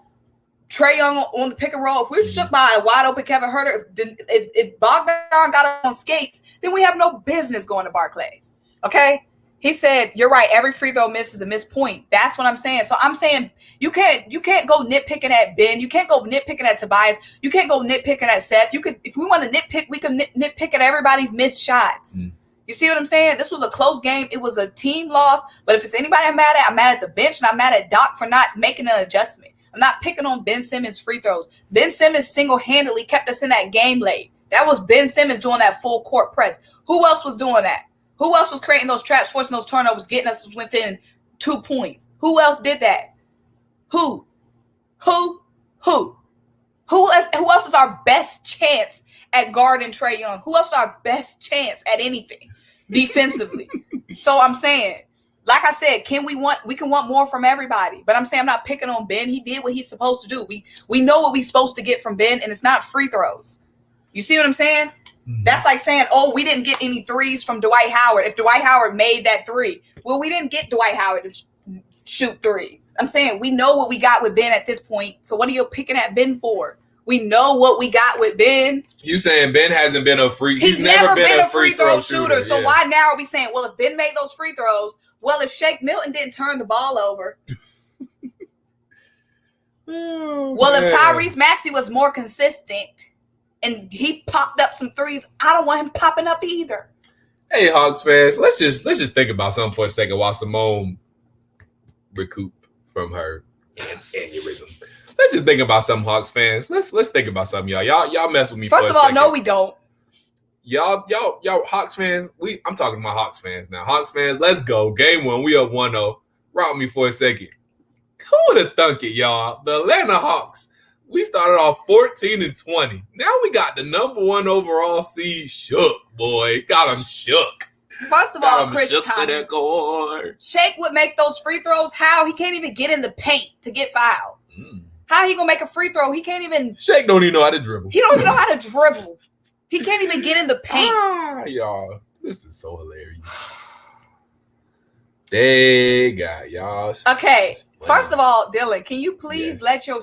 Trae Young on the pick and roll, if we're shook by a wide open Kevin Huerter, if Bogdan got on skates, then we have no business going to Barclays. Okay? He said, you're right, every free throw miss is a missed point. That's what I'm saying. So I'm saying you can't go nitpicking at Ben. You can't go nitpicking at Tobias. You can't go nitpicking at Seth. You could, if we want to nitpick, we can nitpick at everybody's missed shots. You see what I'm saying? This was a close game. It was a team loss. But if it's anybody I'm mad at the bench, and I'm mad at Doc for not making an adjustment. I'm not picking on Ben Simmons' free throws. Ben Simmons single-handedly kept us in that game late. That was Ben Simmons doing that full court press. Who else was doing that? Who else was creating those traps, forcing those turnovers, getting us within 2 points? Who else did that? Who else is our best chance at guarding Trae Young? Who else is our best chance at anything defensively? So I'm saying, like I said, we can want more from everybody. But I'm saying I'm not picking on Ben. He did what he's supposed to do. We know what we're supposed to get from Ben, and it's not free throws. You see what I'm saying? That's like saying, oh, we didn't get any threes from Dwight Howard. If Dwight Howard made that 3, well, we didn't get Dwight Howard to shoot threes. I'm saying we know what we got with Ben at this point. So what are you picking at Ben for? We know what we got with Ben. You saying Ben hasn't been a free? He's never been a free throw shooter. So why now are we saying, well, if Ben made those free throws, well, if Shake Milton didn't turn the ball over, well, if Tyrese Maxey was more consistent and he popped up some threes, I don't want him popping up either. Hey, Hawks fans, let's just think about something for a second while Symone recoup from her aneurysm. Let's just think about something, Hawks fans. Let's think about something, y'all. Y'all mess with me. First of all, no, we don't. Y'all, Hawks fans. I'm talking about Hawks fans now. Hawks fans, let's go. Game 1, we up 1-0. Rock me for a second. Who would have thunk it, y'all? The Atlanta Hawks. We started off 14-20. Now we got the #1 overall seed shook, boy. Got them shook. First of all, Chris Thomas. Shake would make those free throws. How? He can't even get in the paint to get fouled. How he gonna make a free throw? He can't even. Shake don't even know how to dribble. He don't even know how to dribble. He can't even get in the paint. Y'all, this is so hilarious. They got y'all. Okay, first of all, Dylan, can you please let your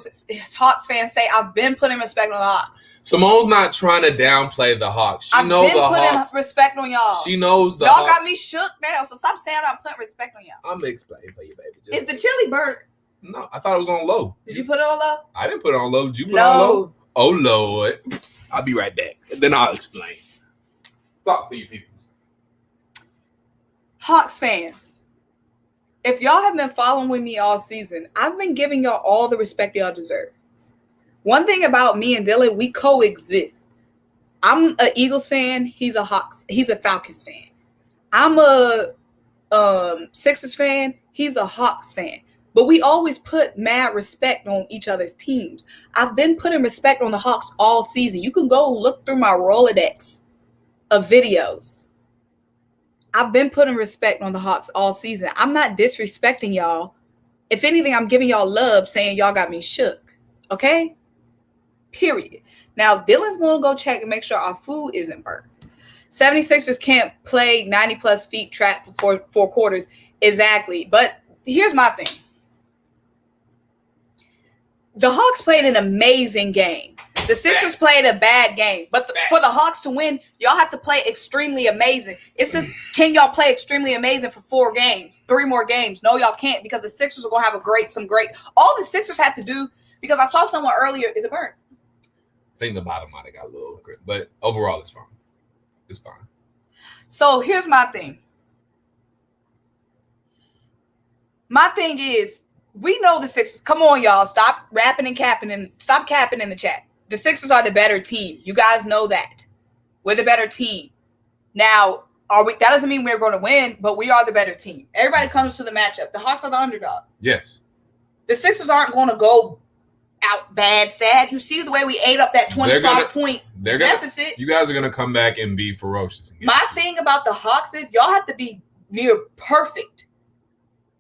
Hawks fans say I've been putting respect on the Hawks? Simone's not trying to downplay the Hawks. She knows the Hawks. I've been putting respect on y'all. She knows the Y'all Hawks. got me shook now, so stop saying I'm putting respect on y'all. I'm gonna explain for you, baby. Is the chili burnt? No, I thought it was on low. Did you put it on low? I didn't put it on low. Did you put it on low? Oh, Lord. I'll be right back. And then I'll explain. Talk to you people. Hawks fans, if y'all have been following with me all season, I've been giving y'all all the respect y'all deserve. One thing about me and Dylan, we coexist. I'm a Eagles fan. He's a Falcons fan. I'm a Sixers fan. He's a Hawks fan. But we always put mad respect on each other's teams. I've been putting respect on the Hawks all season. You can go look through my Rolodex of videos. I've been putting respect on the Hawks all season. I'm not disrespecting y'all. If anything, I'm giving y'all love, saying y'all got me shook. Okay? Period. Now, Dylan's going to go check and make sure our food isn't burnt. 76ers can't play 90-plus feet trap for four quarters. Exactly. But here's my thing. The Hawks played an amazing game. The Sixers played a bad game. But for the Hawks to win, y'all have to play extremely amazing. It's just, can y'all play extremely amazing for 4 games? 3 more games? No, y'all can't, because the Sixers are going to have some great. All the Sixers have to do, because I saw someone earlier, is it burnt? I think the bottom might have got a little grip, but overall it's fine. It's fine. So here's my thing. My thing is, we know the Sixers. Come on, y'all. Stop rapping and capping and stop capping in the chat. The Sixers are the better team. You guys know that. We're the better team. Now, that doesn't mean we're going to win, but we are the better team. Everybody comes to the matchup. The Hawks are the underdog. Yes. The Sixers aren't going to go out bad, sad. You see the way we ate up that 25-point deficit. You guys are going to come back and be ferocious. My thing about the Hawks is y'all have to be near perfect.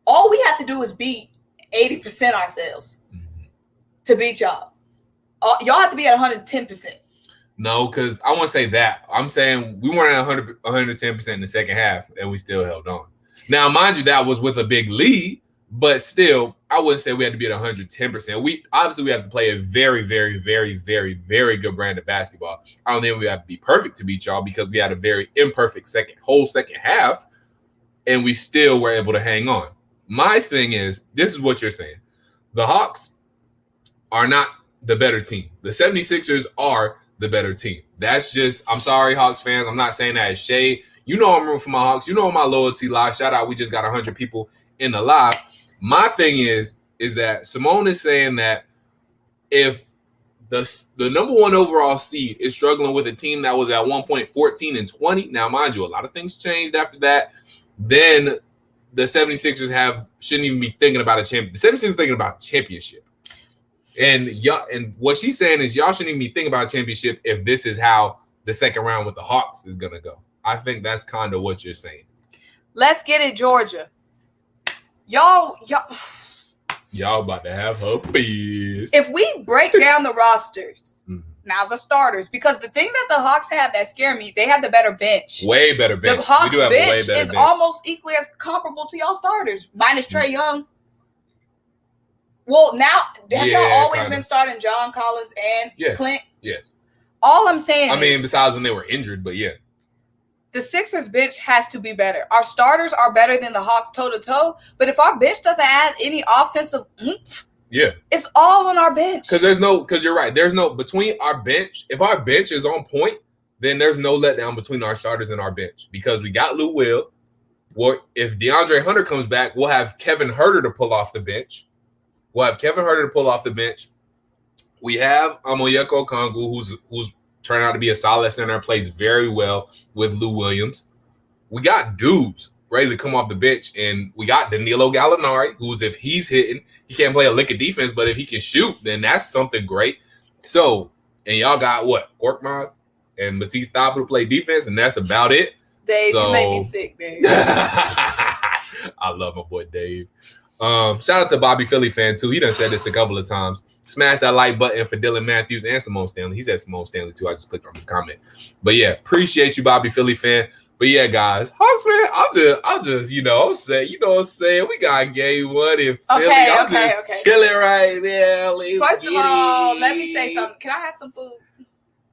All we have to do is beat 80% ourselves to beat y'all. Y'all have to be at 110%. No, because I won't say that. I'm saying we weren't at 110% in the second half, and we still held on. Now, mind you, that was with a big lead, but still, I wouldn't say we had to be at 110%. We have to play a very, very, very, very, very good brand of basketball. I don't think we have to be perfect to beat y'all, because we had a very imperfect whole second half, and we still were able to hang on. My thing is, this is what you're saying. The Hawks are not the better team. The 76ers are the better team. That's just, I'm sorry, Hawks fans. I'm not saying that as shade. You know I'm rooting for my Hawks. You know my loyalty lies. Shout out, we just got 100 people in the live. My thing is that Symone is saying that if the number 1 overall seed is struggling with a team that was at one point 14-20, now mind you, a lot of things changed after that, then the 76ers shouldn't even be thinking about a champion. The 76ers are thinking about a championship. And what she's saying is y'all shouldn't even be thinking about a championship if this is how the second round with the Hawks is going to go. I think that's kind of what you're saying. Let's get it, Georgia. Y'all about to have herpes. If we break down the rosters, now the starters, because the thing that the Hawks have that scare me, they have the better bench. Way better bench. The Hawks bench is almost equally as comparable to y'all starters, minus Trae Young. Well, now, have y'all always been starting John Collins and Clint? Yes. All I'm saying is, besides when they were injured, but yeah. The Sixers bench has to be better. Our starters are better than the Hawks toe-to-toe, but if our bench doesn't add any offensive oomph, it's all on our bench. Because you're right. There's no, between our bench, if our bench is on point, then there's no letdown between our starters and our bench, because we got Lou Will. Well, if DeAndre Hunter comes back, we'll have Kevin Huerter to pull off the bench. We have Amoyeko Okongwu, who's turned out to be a solid center, plays very well with Lou Williams. We got dudes ready to come off the bench, and we got Danilo Gallinari, who's, if he's hitting, he can't play a lick of defense, but if he can shoot, then that's something great. So, and y'all got what? Korkmaz and Matisse Thybulle to play defense, and that's about it. Dave, you make me sick, Dave. I love my boy Dave. Shout out to Bobby Philly fan too. He done said this a couple of times. Smash that like button for Dylan Matthews and Simone Stanley. He said Simone Stanley too. I just clicked on his comment. But yeah, appreciate you, Bobby Philly fan. But yeah, guys, Hawks man, I'm just I'm saying, we got game 1 in Philly. I'm just chilling right there. First of all, let me say something. Can I have some food?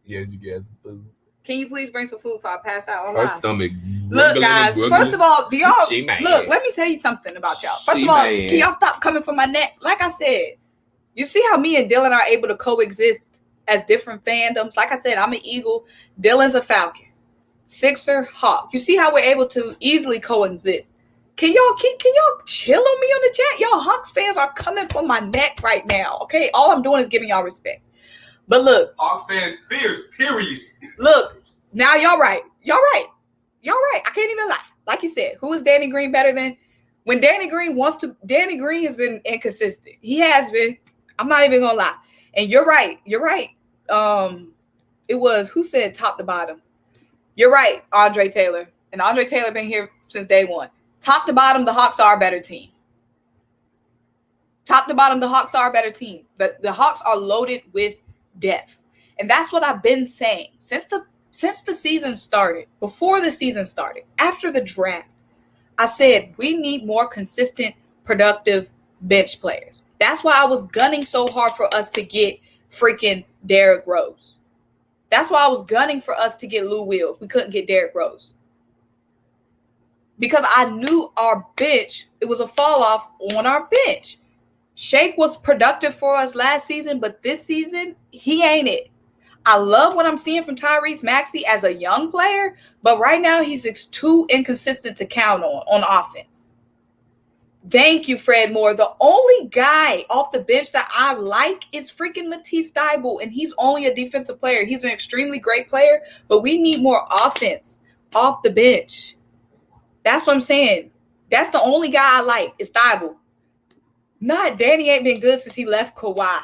Yes, you can have some food. Can you please bring some food before I pass out online? Her stomach. Look, guys. First of all, do y'all look? Let me tell you something about y'all. First of all, can y'all stop coming for my neck? Like I said, you see how me and Dylan are able to coexist as different fandoms. Like I said, I'm an Eagle. Dylan's a Falcon. Sixer, Hawk. You see how we're able to easily coexist. Can y'all chill on me on the chat? Y'all Hawks fans are coming for my neck right now. Okay, all I'm doing is giving y'all respect. But look, Hawks fans fierce. Period. Look, now y'all right. I can't even lie. Like you said, who is Danny Green better than? When Danny Green wants to, Danny Green has been inconsistent. He has been. I'm not even gonna lie. And you're right. It was who said top to bottom. You're right, Andre Taylor. And Andre Taylor been here since day one. Top to bottom, the Hawks are a better team. Top to bottom, the Hawks are a better team. But the Hawks are loaded with depth. And that's what I've been saying since the season started, before the season started, after the draft. I said we need more consistent, productive bench players. That's why I was gunning so hard for us to get freaking Derrick Rose. That's why I was gunning for us to get Lou Will. We couldn't get Derrick Rose. Because I knew our bench, it was a fall off on our bench. Shake was productive for us last season, but this season, he ain't it. I love what I'm seeing from Tyrese Maxey as a young player, but right now he's too inconsistent to count on offense. Thank you, Fred Moore. The only guy off the bench that I like is freaking Matisse Thybulle, and he's only a defensive player. He's an extremely great player, but we need more offense off the bench. That's what I'm saying. That's the only guy I like is Thybulle. Danny ain't been good since he left Kawhi.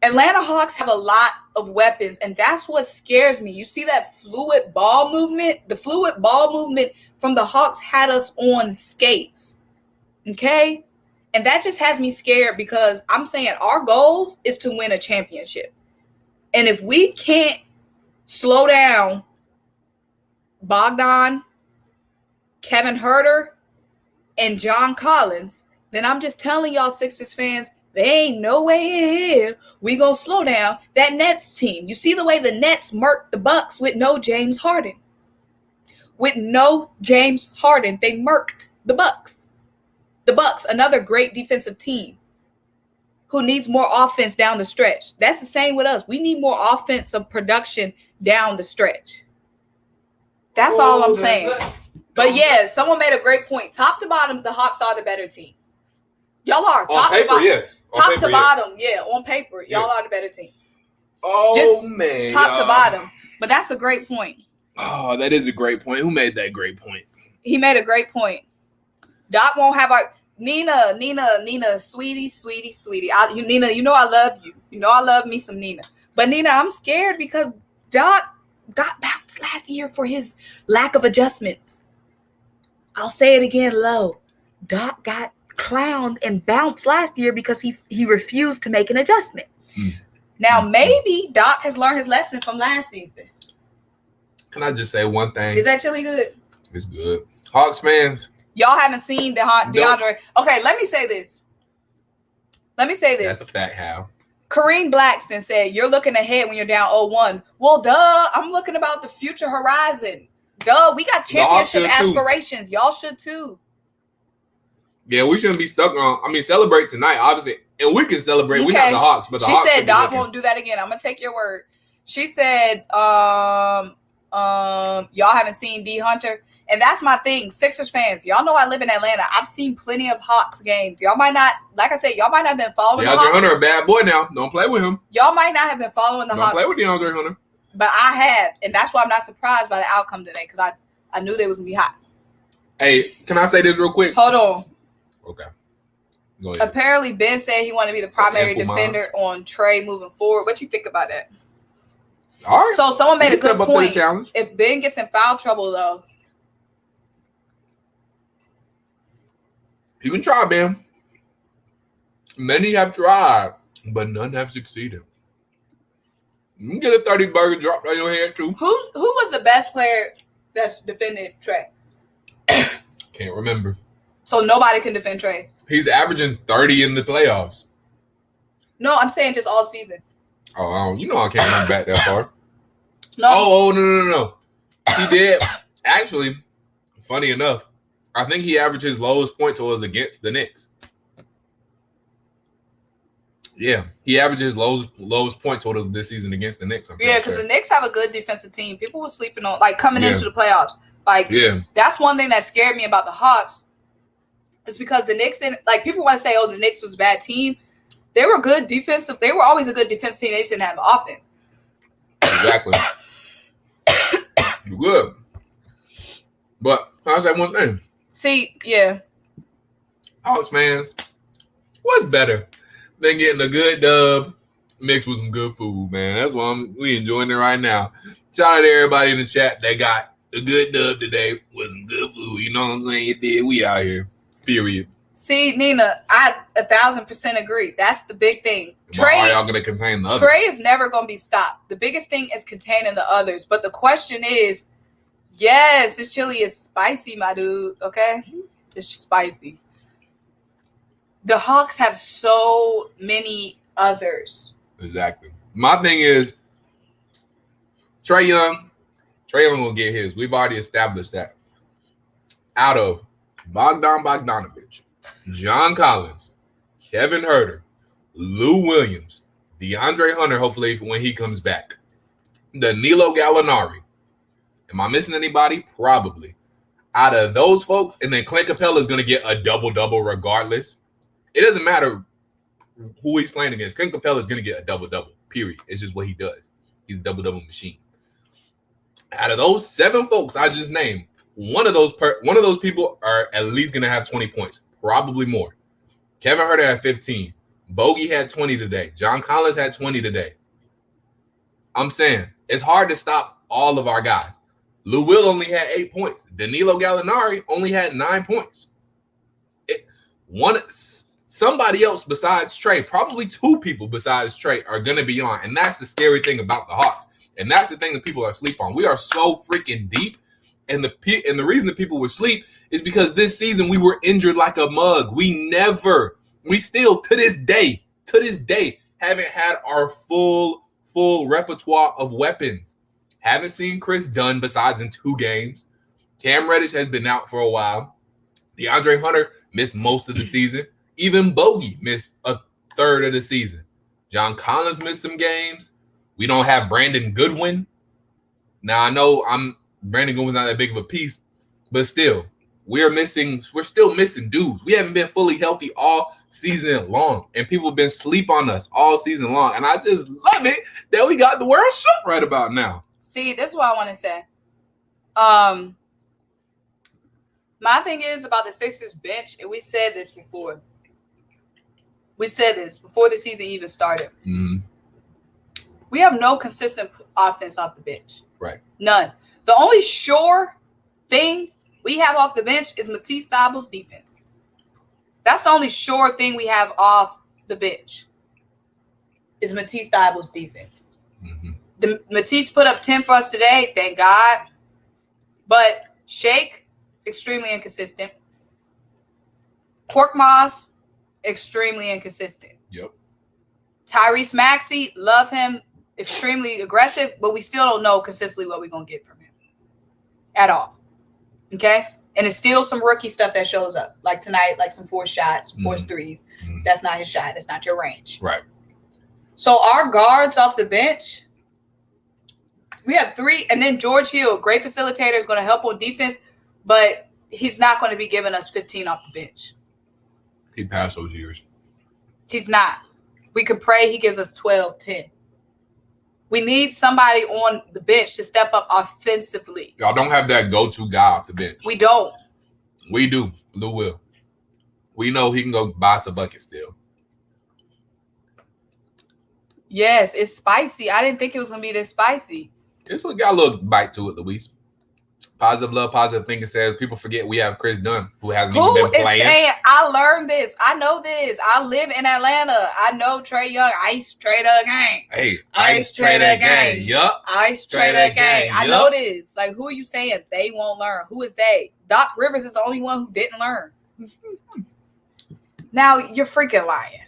Atlanta Hawks have a lot of weapons, and that's what scares me. You see that fluid ball movement? The fluid ball movement from the Hawks had us on skates, okay? And that just has me scared because I'm saying our goals is to win a championship. And if we can't slow down Bogdan, Kevin Huerter, and John Collins, then I'm just telling y'all Sixers fans, there ain't no way in hell we gonna slow down that Nets team. You see the way the Nets murked the Bucks with no James Harden. With no James Harden, they murked the Bucks. The Bucks, another great defensive team who needs more offense down the stretch. That's the same with us. We need more offensive production down the stretch. That's all I'm saying. But yeah, someone made a great point. Top to bottom, the Hawks are the better team. Y'all are. On paper, yes. Top to bottom, yeah. On paper, y'all are the better team. Oh, just man. Top to bottom. But that's a great point. Oh, that is a great point. Who made that great point? He made a great point. Doc won't have our Nina, sweetie. Nina, you know I love you. You know I love me some Nina. But Nina, I'm scared because Doc got bounced last year for his lack of adjustments. I'll say it again low. Doc got clowned and bounced last year because he refused to make an adjustment. Now, maybe Doc has learned his lesson from last season. Can I just say one thing? Is that chili good? It's good. Hawks fans. Y'all haven't seen DeAndre. Okay, let me say this. That's a fact, Hal. Kareem Blackson said, you're looking ahead when you're down 0-1. Well, duh, I'm looking about the future horizon. Duh, we got championship aspirations. Y'all should too. Yeah, we shouldn't be stuck on. Celebrate tonight, obviously. And we can celebrate. We're not the Hawks, but the Hawks. She said Doc won't do that again. I'm gonna take your word. She said, y'all haven't seen D Hunter. And that's my thing. Sixers fans, y'all know I live in Atlanta. I've seen plenty of Hawks games. Y'all might not, like I said, y'all might not have been following the Hawks. DeAndre Hunter a bad boy now. Don't play with him. Y'all might not have been following the Hawks. Don't play with DeAndre Hunter. But I have. And that's why I'm not surprised by the outcome today because I knew they was going to be hot. Hey, can I say this real quick? Hold on. Okay. Go ahead. Apparently, Ben said he wanted to be the primary defender on TRAE moving forward. What you think about that? All right. So someone made a good point. Challenge. If Ben gets in foul trouble, though, you can try, Ben. Many have tried, but none have succeeded. You can get a 30-burger drop on your head, too. Who was the best player that's defended TRAE? Can't remember. So nobody can defend TRAE. He's averaging 30 in the playoffs. No, I'm saying just all season. Oh, you know I can't remember back that far. No. No. He did. Actually, funny enough, I think he averaged his lowest point totals against the Knicks. Yeah, he averaged his lowest point total this season against the Knicks. Yeah, because the Knicks have a good defensive team. People were sleeping on, coming into the playoffs. That's one thing that scared me about the Hawks. It's because the Knicks, people want to say, the Knicks was a bad team. They were good defensive. They were always a good defensive team. They just didn't have offense. Exactly. You're good. But I'll say one thing. See, yeah. Hawks fans, what's better than getting a good dub mixed with some good food, man? That's why we enjoying it right now. Shout out to everybody in the chat that got a good dub today with some good food. You know what I'm saying? It did. We out here. Period. See, Nina, I 1,000% agree. That's the big thing. TRAE, are y'all gonna contain the others? TRAE is never gonna be stopped. The biggest thing is containing the others. But the question is, yes, this chili is spicy, my dude. Okay, it's just spicy. The Hawks have so many others. Exactly. My thing is, Trae Young will get his. We've already established that. Out of Bogdanovich, John Collins, Kevin Huerter, Lou Williams, DeAndre Hunter, hopefully when he comes back, Danilo Gallinari. Am I missing anybody? Probably. Out of those folks, and then Clint Capela is going to get a double-double regardless. It doesn't matter who he's playing against. Clint Capela is going to get a double-double, period. It's just what he does. He's a double-double machine. Out of those 7 folks I just named, one of those people are at least going to have 20 points, probably more. Kevin Huerter had 15. Bogey had 20 today. John Collins had 20 today. I'm saying it's hard to stop all of our guys. Lou Will only had 8 points. Danilo Gallinari only had 9 points. Somebody else besides Trae, probably 2 people besides Trae are going to be on. And that's the scary thing about the Hawks. And that's the thing that people are asleep on. We are so freaking deep. And the reason that people would sleep is because this season we were injured like a mug. We still, to this day, haven't had our full repertoire of weapons. Haven't seen Chris Dunn besides in 2 games. Cam Reddish has been out for a while. DeAndre Hunter missed most of the season. Even Bogey missed a third of the season. John Collins missed some games. We don't have Brandon Goodwin. Now, I know Brandon Goodwin's not that big of a piece, but still, we're still missing dudes. We haven't been fully healthy all season long, and people have been asleep on us all season long. And I just love it that we got the world shut right about now. See, this is what I want to say. My thing is about the Sixers bench, and we said this before. We said this before the season even started. Mm-hmm. We have no consistent offense off the bench. Right. None. The only sure thing we have off the bench is Matisse Thybulle's defense. That's the only sure thing we have off the bench is Matisse Thybulle's defense. Mm-hmm. Matisse put up 10 for us today, thank God. But Shake, extremely inconsistent. Korkmaz, extremely inconsistent. Yep. Tyrese Maxey, love him, extremely aggressive, but we still don't know consistently what we're going to get from him at all. Okay? And it's still some rookie stuff that shows up. Like tonight, like some forced shots, forced threes. Mm-hmm. That's not his shot. That's not your range. Right. So our guards off the bench, we have 3. And then George Hill, great facilitator, is going to help on defense, but he's not going to be giving us 15 off the bench. He passed those years. He's not. We could pray he gives us 12, 10. We need somebody on the bench to step up offensively. Y'all don't have that go-to guy off the bench. We don't. We do. Lou will. We know he can go buy us a bucket still. Yes, it's spicy. I didn't think it was going to be this spicy. It's got a little bite to it, Luis. Positive love, positive thinking says people forget we have Chris Dunn, who hasn't even been playing. Who is saying, I learned this. I know this. I live in Atlanta. I know Trae Young. Ice trader gang. Hey, ice trader gang. Yup. Ice trader gang. I know this. Like, who are you saying they won't learn? Who is they? Doc Rivers is the only one who didn't learn. Now, you're freaking lying.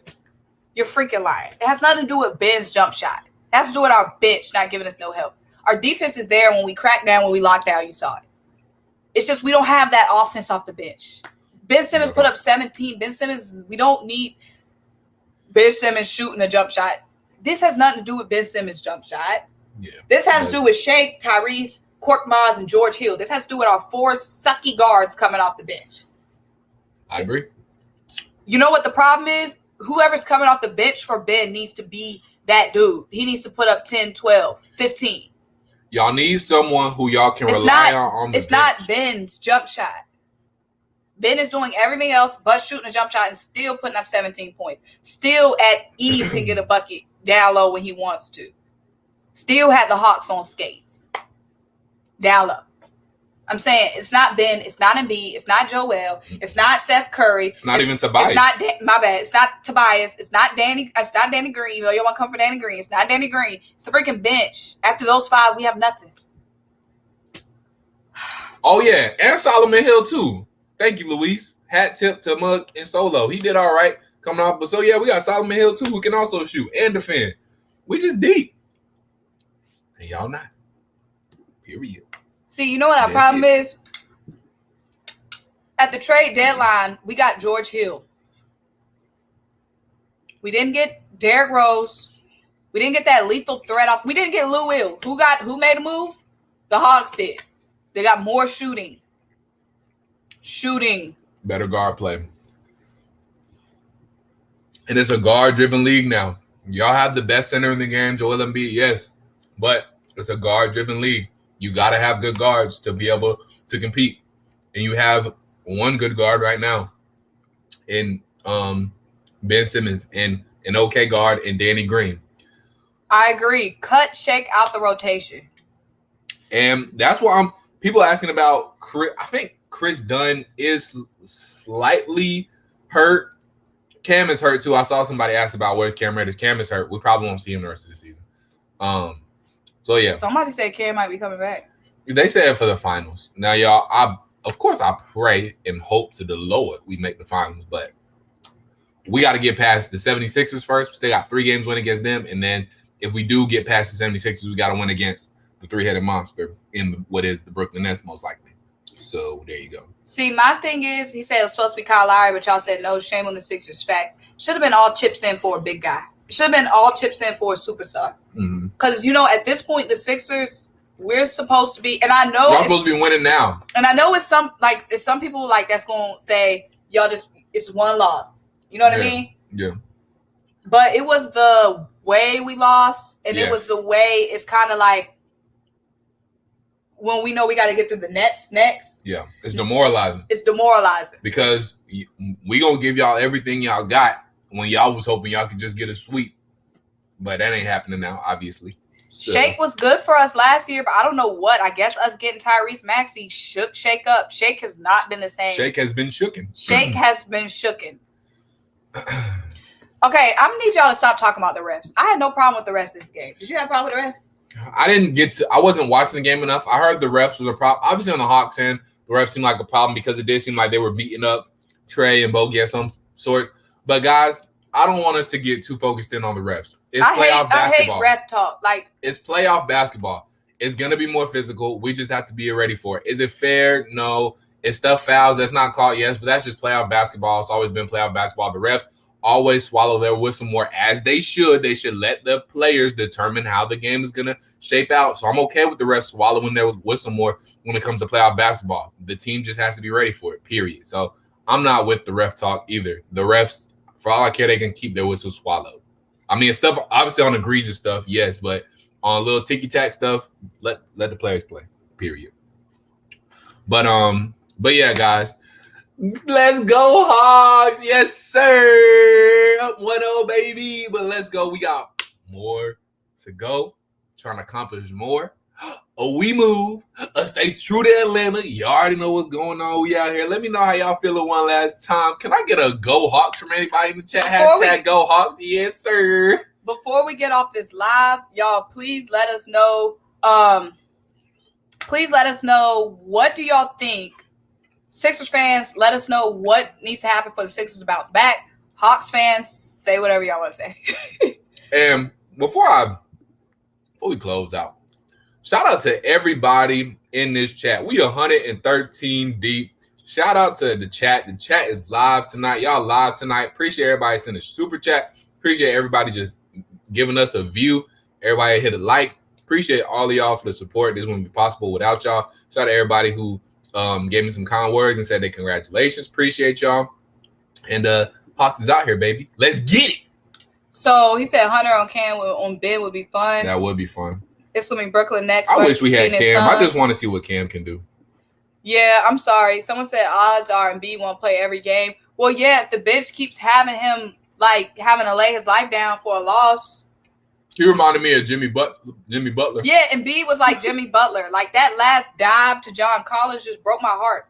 You're freaking lying. It has nothing to do with Ben's jump shot. It has to do with our bench not giving us no help. Our defense is there when we crack down, when we lock down. You saw it. It's just we don't have that offense off the bench. Ben Simmons put up 17. Ben Simmons, we don't need Ben Simmons shooting a jump shot. This has nothing to do with Ben Simmons' jump shot. Yeah. This has to do with Shake, Tyrese, Korkmaz, and George Hill. This has to do with our 4 sucky guards coming off the bench. I agree. You know what the problem is? whoever's coming off the bench for Ben needs to be that dude. He needs to put up 10, 12, 15. Y'all need someone who y'all can rely on the bench. It's not Ben's jump shot. Ben is doing everything else but shooting a jump shot and still putting up 17 points. Still at ease can get a bucket down low when he wants to. Still had the Hawks on skates. Down low. I'm saying it's not Ben, it's not Embiid, it's not Joel, it's not Seth Curry. It's not even Tobias. It's not my bad. It's not Tobias. It's not Danny Green. You know, you want to come for Danny Green. It's not Danny Green. It's the freaking bench. After those 5, we have nothing. Oh yeah, and Solomon Hill too. Thank you, Luis. Hat tip to Mug and Solo. He did all right coming off. But so yeah, we got Solomon Hill too, who can also shoot and defend. We just deep. And y'all not. Period. See, you know what our problem is? At the trade deadline, we got George Hill. We didn't get Derrick Rose. We didn't get that lethal threat off. We didn't get Lou Will. Who made a move? The Hawks did. They got more shooting. Better guard play. And it's a guard-driven league now. Y'all have the best center in the game, Joel Embiid, yes. But it's a guard-driven league. You got to have good guards to be able to compete. And you have one good guard right now in Ben Simmons and an okay guard in Danny Green. I agree. Cut Shake out the rotation. And that's why people asking about Chris. I think Chris Dunn is slightly hurt. Cam is hurt too. I saw somebody ask about where's Cam Reddish. Cam is hurt. We probably won't see him the rest of the season. So yeah. Somebody said Cam might be coming back. They said for the finals. Now, y'all, I pray and hope to the Lord we make the finals, but we got to get past the 76ers first. They got 3 games win against them, and then if we do get past the 76ers, we got to win against the 3-headed monster in what is the Brooklyn Nets most likely. So there you go. See, my thing is, he said it was supposed to be Kyle Lowry, but y'all said no. Shame on the Sixers. Facts. Should have been all chips in for a big guy. Should have been all chips in for a superstar. Because, you know, at this point, the Sixers, we're supposed to be, and I know y'all supposed to be winning now. And I know it's some people like that's going to say, y'all just, it's one loss. You know what I mean? Yeah. But it was the way we lost, and it was the way it's kind of like when we know we got to get through the Nets next. Yeah, it's demoralizing. Because we going to give y'all everything y'all got when y'all was hoping y'all could just get a sweep. But that ain't happening now, obviously. So. Shake was good for us last year, but I don't know what. I guess us getting Tyrese Maxey shook Shake up. Shake has not been the same. Shake has been shooken. Shake has been shooken. Okay, I'm going to need y'all to stop talking about the refs. I had no problem with the refs this game. Did you have a problem with the refs? I wasn't watching the game enough. I heard the refs was a problem. Obviously on the Hawks end, the refs seemed like a problem because it did seem like they were beating up TRAE and Bogey at some sorts. But guys, I don't want us to get too focused in on the refs. It's playoff basketball. I hate ref talk. It's playoff basketball. It's going to be more physical. We just have to be ready for it. Is it fair? No. Is stuff fouls that's not called? Yes, but that's just playoff basketball. It's always been playoff basketball. The refs always swallow their whistle more, as they should. They should let the players determine how the game is going to shape out. So I'm okay with the refs swallowing their whistle more when it comes to playoff basketball. The team just has to be ready for it, period. So I'm not with the ref talk either. The refs, for all I care, they can keep their whistle swallowed. I mean, stuff obviously on egregious stuff, yes, but on little ticky-tack stuff, let the players play, period. But yeah, guys, let's go Hawks. Yes, sir. Up 1-0, baby. But let's go. We got more to go. Trying to accomplish more. We move. Stay true to Atlanta. You already know what's going on. We out here. Let me know how y'all feeling one last time. Can I get a Go Hawks from anybody in the chat? Hashtag Go Hawks. Yes, sir. Before we get off this live, y'all, please let us know. Please let us know, what do y'all think? Sixers fans, let us know what needs to happen for the Sixers to bounce back. Hawks fans, say whatever y'all want to say. And before we close out, shout out to everybody in this chat. We 113 deep. Shout out to the chat. The chat is live tonight. Y'all live tonight. Appreciate everybody sending a super chat. Appreciate everybody just giving us a view. Everybody hit a like. Appreciate all of y'all for the support. This wouldn't be possible without y'all. Shout out to everybody who gave me some kind words and said their congratulations. Appreciate y'all. And Hawks is out here, baby. Let's get it. So he said Hunter on Ben would be fun. That would be fun. It's going to be Brooklyn next. I wish we had Phoenix Cam. Suns. I just want to see what Cam can do. Yeah, I'm sorry. Someone said odds are Embiid won't play every game. Well, yeah, if the bench keeps having him, like, having to lay his life down for a loss. He reminded me of Jimmy Butler. Yeah, Embiid was like Jimmy Butler. Like, that last dive to John Collins just broke my heart.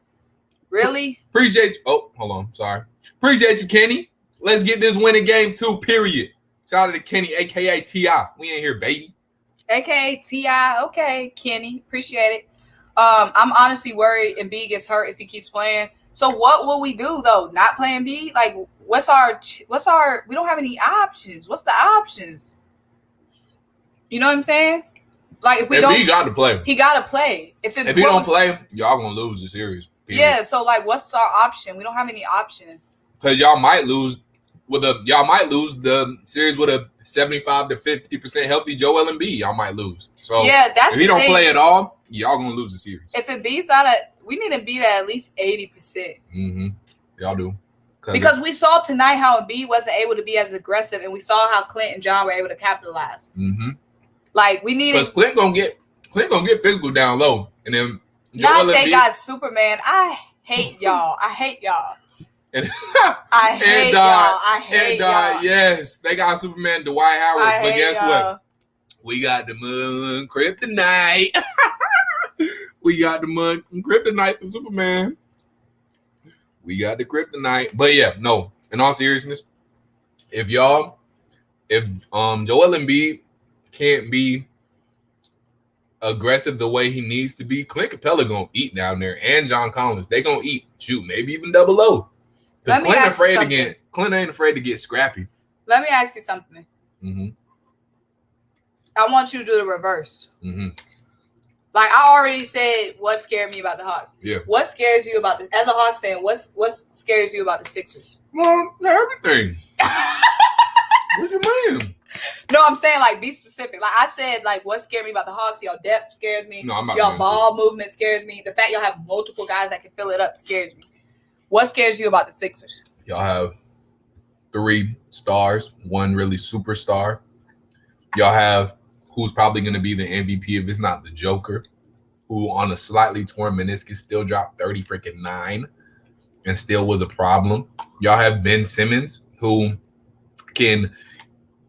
Really? Appreciate you. Oh, hold on. Sorry. Appreciate you, Kenny. Let's get this win in game 2, period. Shout out to Kenny, a.k.a. T.I. We ain't here, baby. A.k.a. T.I. Okay, Kenny. Appreciate it. I'm honestly worried Embiid gets hurt if he keeps playing. So what will we do, though? Not play Embiid? Like, what's our – we don't have any options. What's the options? You know what I'm saying? Like, if we don't – Embiid got to play. He got to play. If he don't play, y'all going to lose the series. Period. Yeah, so, like, what's our option? We don't have any option. Because y'all might lose the series with a 75 to 50% healthy Joel Embiid. Y'all might lose. So yeah, that's if he don't play at all, y'all gonna lose the series. If Embiid's we need to beat at least 80%. Mm-hmm. Y'all do. Because we saw tonight how Embiid wasn't able to be as aggressive, and we saw how Clint and John were able to capitalize. Mm-hmm. Like we need. Because Clint gonna get physical down low, and then Joel Embiid got Superman. I hate y'all. I hate y'all. And, I hate y'all. I hate y'all. Yes, they got Superman, Dwight Howard. But guess y'all. what? We got the moon kryptonite. We got the moon kryptonite for Superman. We got the kryptonite. But yeah, no. In all seriousness, if Joel Embiid can't be aggressive the way he needs to be, Clint Capella gonna eat down there, and John Collins. They gonna eat, shoot, maybe even double O. Clint ain't afraid to get scrappy. Let me ask you something. Mm-hmm. I want you to do the reverse. Mm-hmm. Like I already said, what scared me about the Hawks? Yeah. What scares you about as a Hawks fan? What scares you about the Sixers? Well, everything. What you mean? No, I'm saying like be specific. Like I said, like what scared me about the Hawks? Y'all depth scares me. No, I'm not. Y'all ball movement scares me. The fact y'all have multiple guys that can fill it up scares me. What scares you about the Sixers? Y'all have 3 stars, 1 really superstar. Y'all have who's probably going to be the MVP if it's not the Joker, who on a slightly torn meniscus still dropped 30-9 and still was a problem. Y'all have Ben Simmons, who can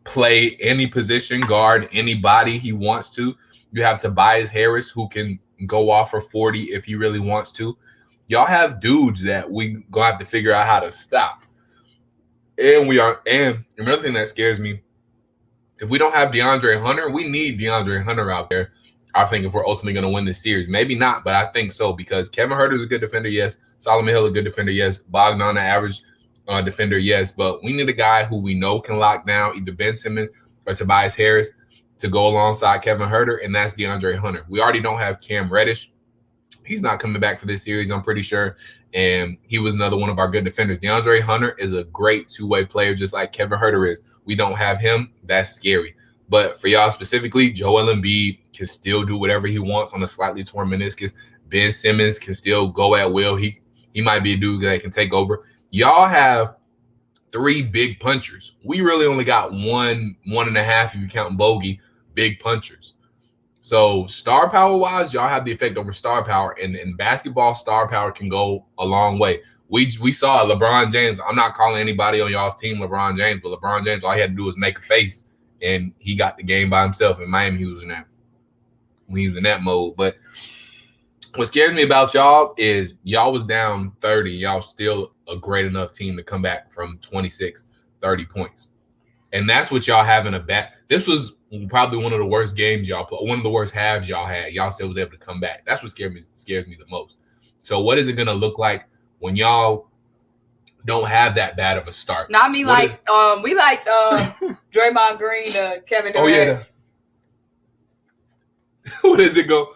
play any position, guard anybody he wants to. You have Tobias Harris, who can go off for 40 if he really wants to. Y'all have dudes that we gonna have to figure out how to stop. And another thing that scares me, if we don't have DeAndre Hunter, we need DeAndre Hunter out there. I think if we're ultimately going to win this series, maybe not, but I think so because Kevin Huerter is a good defender, yes. Solomon Hill a good defender, yes. Bogdan an average defender, yes. But we need a guy who we know can lock down either Ben Simmons or Tobias Harris to go alongside Kevin Huerter, and that's DeAndre Hunter. We already don't have Cam Reddish. He's not coming back for this series, I'm pretty sure. And he was another one of our good defenders. DeAndre Hunter is a great two-way player, just like Kevin Huerter is. We don't have him. That's scary. But for y'all specifically, Joel Embiid can still do whatever he wants on a slightly torn meniscus. Ben Simmons can still go at will. He might be a dude that can take over. Y'all have 3 big punchers. We really only got 1.5 if you count Bogey, big punchers. So star power wise, y'all have the effect over star power, and in basketball, star power can go a long way. We saw LeBron James. I'm not calling anybody on y'all's team LeBron James, but LeBron James, all he had to do was make a face, and he got the game by himself. In Miami, he was in that mode. But what scares me about y'all is y'all was down 30. Y'all still a great enough team to come back from 26, 30 points. And that's what y'all have in a back. This was probably one of the worst games y'all played, one of the worst halves y'all had. Y'all still was able to come back. That's what scares me the most. So what is it going to look like when y'all don't have that bad of a start? Not me we like Draymond Green to Kevin Durant. Oh yeah. What is it going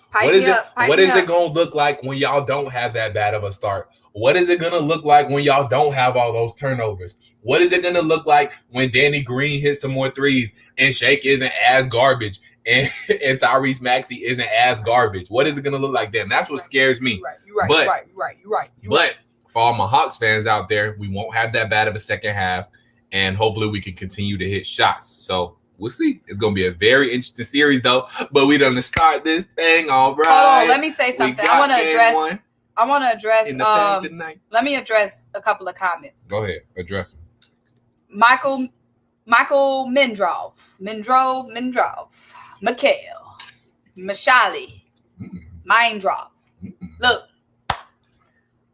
to look like when y'all don't have that bad of a start? What is it going to look like when y'all don't have all those turnovers? What is it going to look like when Danny Green hits some more threes and Shake isn't as garbage and Tyrese Maxey isn't as garbage? What is it going to look like then? That's what scares me. You're right. But for all my Hawks fans out there, we won't have that bad of a second half, and hopefully we can continue to hit shots. So we'll see. It's going to be a very interesting series, though. But we done to start this thing. All right. Hold on. Let me say something. I want to address. Let me address a couple of comments. Go ahead. Address them. Michael Mendrov, Mikhail, Mashali, Mindrov. Look,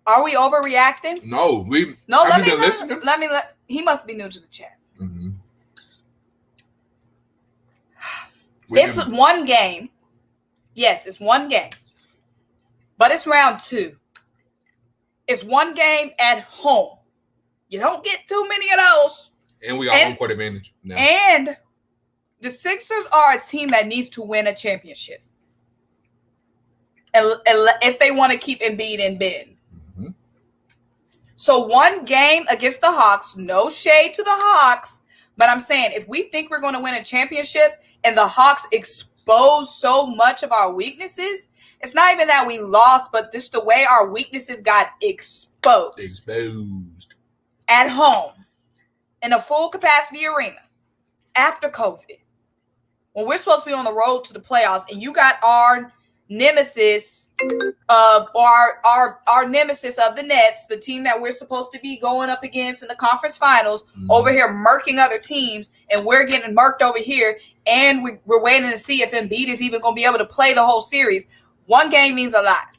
are we overreacting? No, he must be new to the chat. Mm-hmm. It's one game. Yes, it's one game. But it's round 2. It's one game at home. You don't get too many of those. And we got home court advantage now. And the Sixers are a team that needs to win a championship. And if they want to keep Embiid and Ben. Mm-hmm. So one game against the Hawks, no shade to the Hawks, but I'm saying if we think we're going to win a championship and the Hawks expose so much of our weaknesses, it's not even that we lost, but just the way our weaknesses got exposed. At home, in a full capacity arena, after COVID, when we're supposed to be on the road to the playoffs, and you got our nemesis of our nemesis of the Nets, the team that we're supposed to be going up against in the conference finals, over here murking other teams, and we're getting murked over here, and we're waiting to see if Embiid is even going to be able to play the whole series. One game means a lot.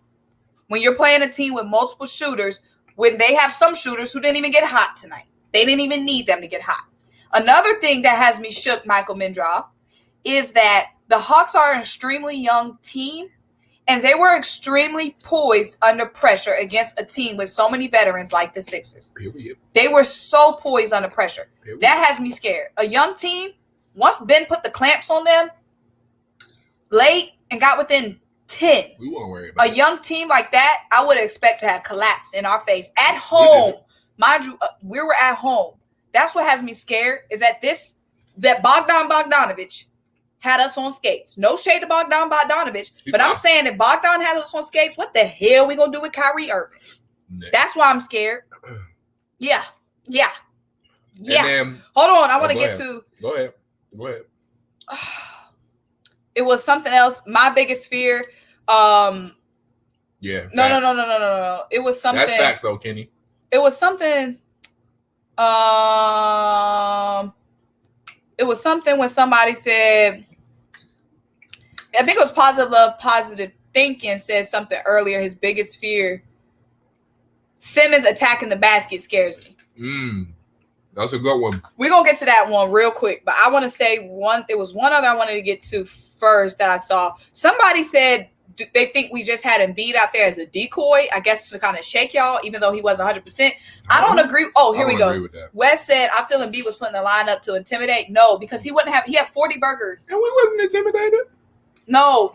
When you're playing a team with multiple shooters, when they have some shooters who didn't even get hot tonight. They didn't even need them to get hot. Another thing that has me shook, Michael Mendrov, is that the Hawks are an extremely young team, and they were extremely poised under pressure against a team with so many veterans like the Sixers. Period. They were so poised under pressure. Period. That has me scared. A young team, once Ben put the clamps on them late and got within 10. We won't worry about a young team like that, I would expect to have collapse in our face at home. Mind you, we were at home. That's what has me scared, is that Bogdan Bogdanović had us on skates. No shade to Bogdan Bogdanović, but I'm saying that Bogdan had us on skates, what the hell we gonna do with Kyrie Irving? That's why I'm scared. Yeah. Then, hold on, I want to get to. Go ahead. It was something else. My biggest fear. No. It was something. That's facts, though, Kenny. It was something. It was something when somebody said, I think it was Positive Love, Positive Thinking said something earlier. His biggest fear, Simmons attacking the basket, scares me. That's a good one. We're going to get to that one real quick, but I want to say there was one other I wanted to get to first that I saw. Somebody said they think we just had Embiid out there as a decoy, I guess, to kind of shake y'all, even though he wasn't 100%. I don't agree. Oh, here we go. Wes said, I feel Embiid was putting the line up to intimidate. No, because he had 40 burgers. And we wasn't intimidated. No,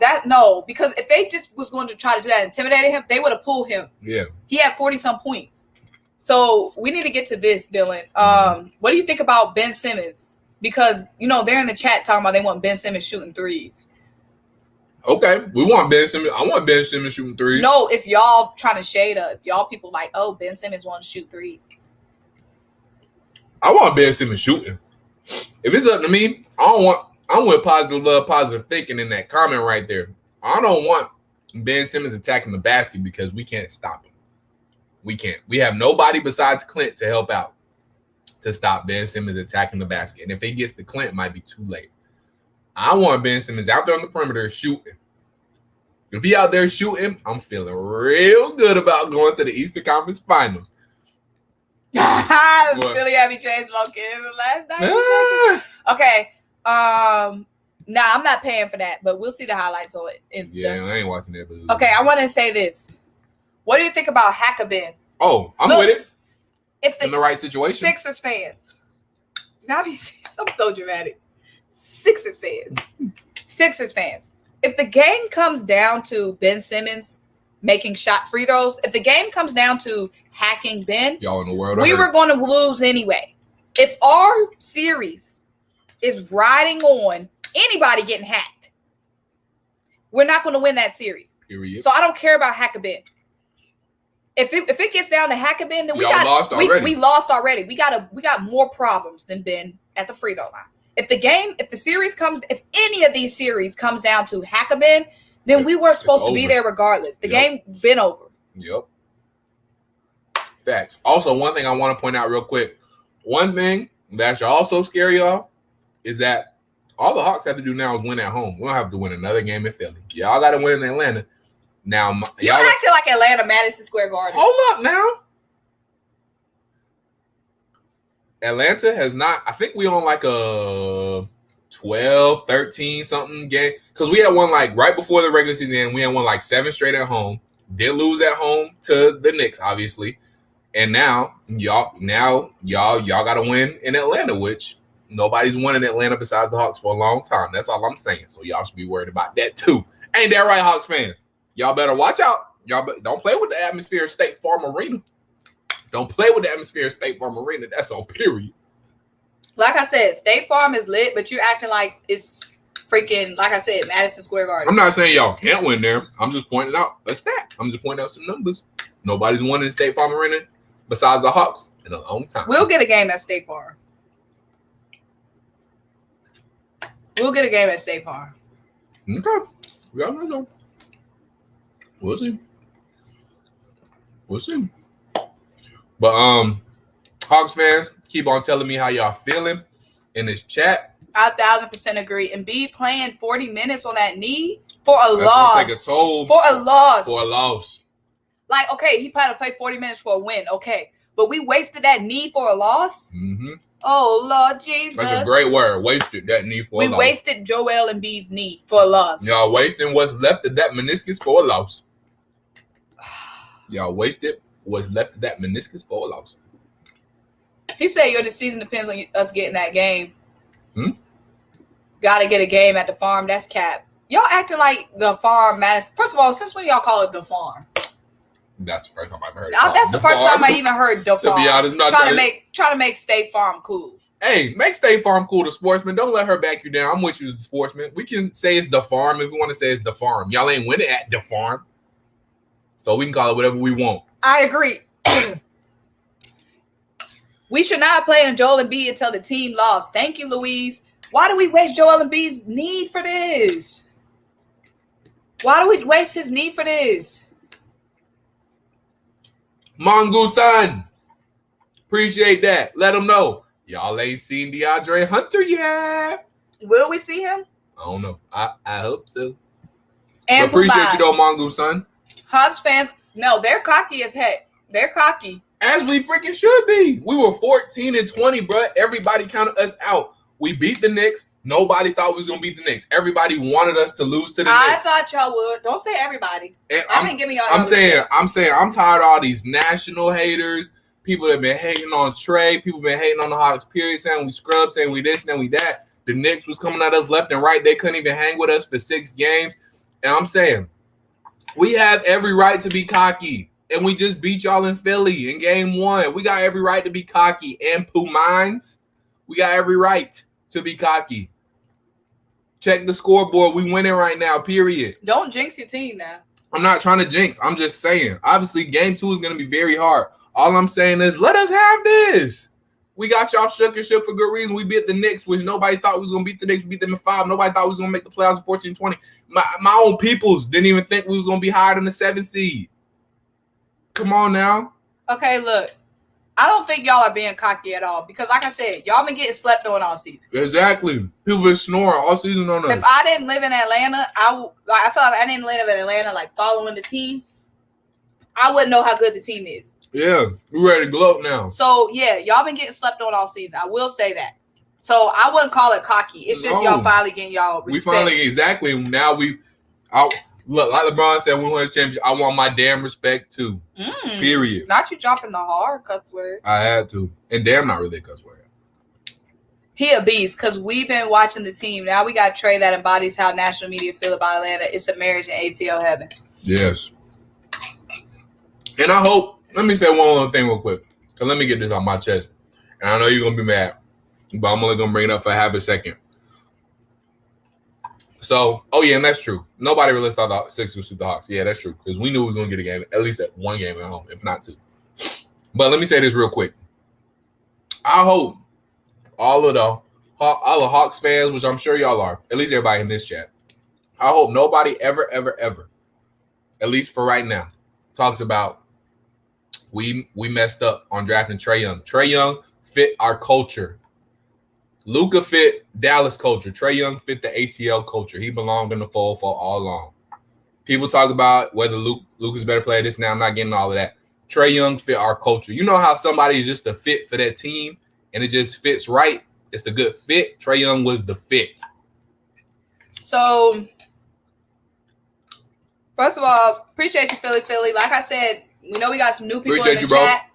because if they just was going to try to do that, intimidated him, they would have pulled him. Yeah. He had 40-some points. So we need to get to this, Dylan. What do you think about Ben Simmons? Because, they're in the chat talking about they want Ben Simmons shooting threes. Okay, we want Ben Simmons. I want Ben Simmons shooting threes. No, it's y'all trying to shade us. Y'all people like, oh, Ben Simmons wants to shoot threes. I want Ben Simmons shooting. If it's up to me, I'm with Positive Love, Positive Thinking in that comment right there. I don't want Ben Simmons attacking the basket because we can't stop him. We can't. We have nobody besides CLINT to help out to stop Ben Simmons attacking the basket. And if he gets to CLINT, it might be too late. I want Ben Simmons out there on the perimeter shooting. If he out there shooting, I'm feeling real good about going to the Eastern Conference Finals. Philly had me changed last night. Okay. Nah, I'm not paying for that, but we'll see the highlights on Insta. Yeah, I ain't watching that. But okay, I want to say this. What do you think about Hackabin? Oh, I'm with it. In the right situation. Sixers fans. I'm so dramatic. Sixers fans. If the game comes down to Ben Simmons making free throws, if the game comes down to hacking Ben, y'all in the world, we were going to lose anyway. If our series is riding on anybody getting hacked, we're not going to win that series. Period. So I don't care about Hackabin. If it gets down to Hackabin, then we lost already. We lost already. We got more problems than Ben at the free throw line. If any of these series comes down to Hackabin, then we were supposed to be there regardless. The game been over. Yep. Facts. Also, one thing I want to point out real quick. One thing that should also scare y'all is that all the Hawks have to do now is win at home. We don't have to win another game in Philly. Y'all got to win in Atlanta. Now, y'all acting like Atlanta, Madison Square Garden. Hold up now. Atlanta has not, I think we on like a 12, 13 something game. Because we had one like right before the regular season, we had one like 7 straight at home. Did lose at home to the Knicks, obviously. And now y'all got to win in Atlanta, which nobody's won in Atlanta besides the Hawks for a long time. That's all I'm saying. So y'all should be worried about that too. Ain't that right, Hawks fans? Y'all better watch out. Don't play with the atmosphere of State Farm Arena. Don't play with the atmosphere of State Farm Arena. That's on period. Like I said, State Farm is lit, but you're acting like it's freaking, like I said, Madison Square Garden. I'm not saying y'all can't win there. I'm just pointing out a stat. I'm just pointing out some numbers. Nobody's won in State Farm Arena besides the Hawks in a long time. We'll get a game at State Farm. We'll get a game at State Farm. Okay. We'll see. We'll see. But Hawks fans, keep on telling me how y'all feeling in this chat. I 1,000% agree. Embiid playing 40 minutes on that knee for a loss. Take a toll for a loss. For a loss. Like, okay, he probably played 40 minutes for a win. Okay. But we wasted that knee for a loss? Mm-hmm. Oh, Lord Jesus. That's a great word. Wasted that knee for a loss. We wasted Joel Embiid's knee for a loss. Y'all wasting what's left of that meniscus for a loss. Y'all wasted what's left of that meniscus for a loss. He said your season depends on us getting that game. Got to get a game at the farm. That's cap. Y'all acting like the farm matters. First of all, since when y'all call it the farm? That's the first time I've heard it. That's the first time I even heard the farm. To be honest, trying to make State Farm cool. Hey, make State Farm cool to sportsman. Don't let her back you down. I'm with you, sportsman. We can say it's the farm if we want to say it's the farm. Y'all ain't winning at the farm. So we can call it whatever we want. I agree. We should not play in Joel Embiid until the team lost. Thank you, Louise. Why do we waste Joel Embiid's knee for this? Why do we waste his knee for this? Mongoose-san. Appreciate that. Let him know. Y'all ain't seen DeAndre Hunter yet. Will we see him? I don't know. I hope so. And appreciate you though, Mongoose-san. Hubs fans, no, they're cocky as heck. They're cocky. As we freaking should be. We were 14-20, bro. Everybody counted us out. We beat the Knicks. Nobody thought we was gonna beat the Knicks. Everybody wanted us to lose to the Knicks. I thought y'all would. Don't say everybody. I've been giving y'all. I'm saying I'm tired of all these national haters. People that have been hating on TRAE. People been hating on the Hawks. Period. Saying we scrub. Saying we this. Saying we that. The Knicks was coming at us left and right. They couldn't even hang with us for 6 games. And I'm saying we have every right to be cocky. And we just beat y'all in Philly in game 1. We got every right to be cocky. And Pooh Mines, we got every right to be cocky. Check the scoreboard. We winning right now, period. Don't jinx your team now. I'm not trying to jinx. I'm just saying. Obviously, game 2 is going to be very hard. All I'm saying is let us have this. We got y'all shook for good reason. We beat the Knicks, which nobody thought we was going to beat the Knicks. We beat them in 5. Nobody thought we was going to make the playoffs in 14-20. My own peoples didn't even think we was going to be higher than the 7th seed. Come on now. Okay, look. I don't think y'all are being cocky at all because, like I said, y'all been getting slept on all season. Exactly. People been snoring all season on us. If I didn't live in Atlanta, I feel like I didn't live in Atlanta, like following the team, I wouldn't know how good the team is. Yeah, we're ready to gloat now. So, yeah, y'all been getting slept on all season. I will say that. So, I wouldn't call it cocky. It's just y'all finally getting y'all respect. We finally, exactly. Now look, like LeBron said, we won the championship. I want my damn respect too. Period. Not you dropping the hard cuss word. I had to. And damn not really a cuss word. He a beast because we've been watching the team. Now we got TRAE that embodies how national media feel about Atlanta. It's a marriage in ATL heaven. Yes. And I hope, let me say one other thing real quick. So let me get this on my chest. And I know you're going to be mad, but I'm only going to bring it up for half a second. So, oh yeah, and that's true. Nobody really thought the Sixers would shoot the Hawks. Yeah, that's true. Because we knew we was going to get a game, at least at one game at home, if not two. But let me say this real quick. I hope all the Hawks fans, which I'm sure y'all are, at least everybody in this chat, I hope nobody ever, at least for right now, talks about we messed up on drafting Trae Young. Trae Young fit our culture. Luka fit Dallas culture. Trae Young fit the ATL culture. He belonged in the fold for all along. People talk about whether Luka's better player, this now. I'm not getting all of that. Trae Young fit our culture. You know how somebody is just a fit for that team and it just fits right? It's the good fit. Trae Young was the fit. So, first of all, appreciate you, Philly. Like I said, we know we got some new people in the chat.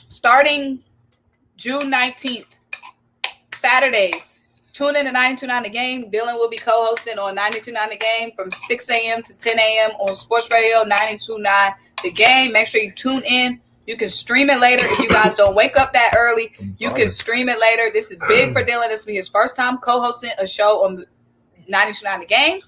Starting June 19th, Saturdays, tune in to 92.9 The Game. Dylan will be co-hosting on 92.9 The Game from 6 a.m. to 10 a.m. on Sports Radio 92.9 The Game. Make sure you tune in. You can stream it later if you guys don't wake up that early. You can stream it later. This is big for Dylan. This will be his first time co-hosting a show on 92.9 The Game.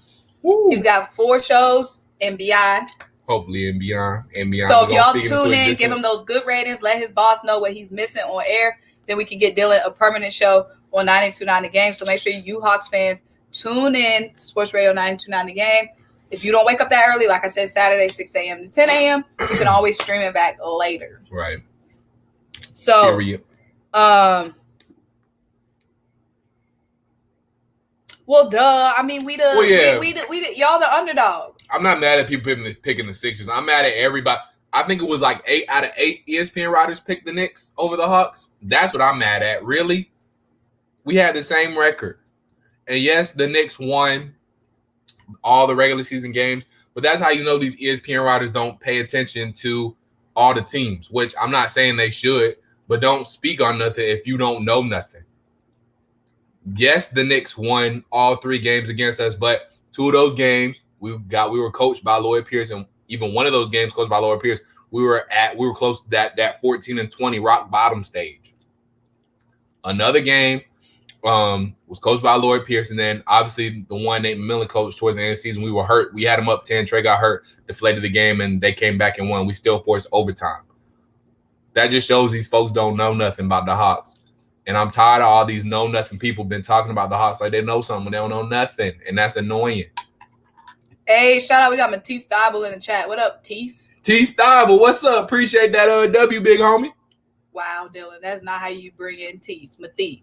Woo. He's got 4 shows and beyond. Hopefully and beyond. So if y'all tune in, give him those good ratings, let his boss know what he's missing on air, then we can get Dylan a permanent show on 92.9 The Game. So make sure you Hawks fans tune in to Sports Radio 92.9 The Game. If you don't wake up that early, like I said, Saturday, 6 a.m. to 10 a.m., you can always stream it back later. Right. So, well, duh. I mean, y'all the underdog. I'm not mad at people picking the Sixers. I'm mad at everybody. I think it was like 8 out of 8 ESPN writers picked the Knicks over the Hawks. That's what I'm mad at. Really? We had the same record. And yes, the Knicks won all the regular season games, but that's how you know these ESPN writers don't pay attention to all the teams, which I'm not saying they should, but don't speak on nothing if you don't know nothing. Yes, the Knicks won all 3 games against us, but 2 of those games we were coached by Lloyd Pierce, and even one of those games coached by Lloyd Pierce, we were close to that 14-20 rock bottom stage. Another game was coached by Lloyd Pierce, and then obviously the one Nate McMillan coached towards the end of the season, we were hurt. We had him up 10. Trae got hurt, deflated the game, and they came back and won. We still forced overtime. That just shows these folks don't know nothing about the Hawks. And I'm tired of all these know-nothing people been talking about the Hawks like they know something. They don't know nothing, and that's annoying. Hey, shout out. We got Matisse Thibel in the chat. What up, Tease? Tease Thibel, what's up? Appreciate that W, big homie. Wow, Dylan. That's not how you bring in Tease. Matisse.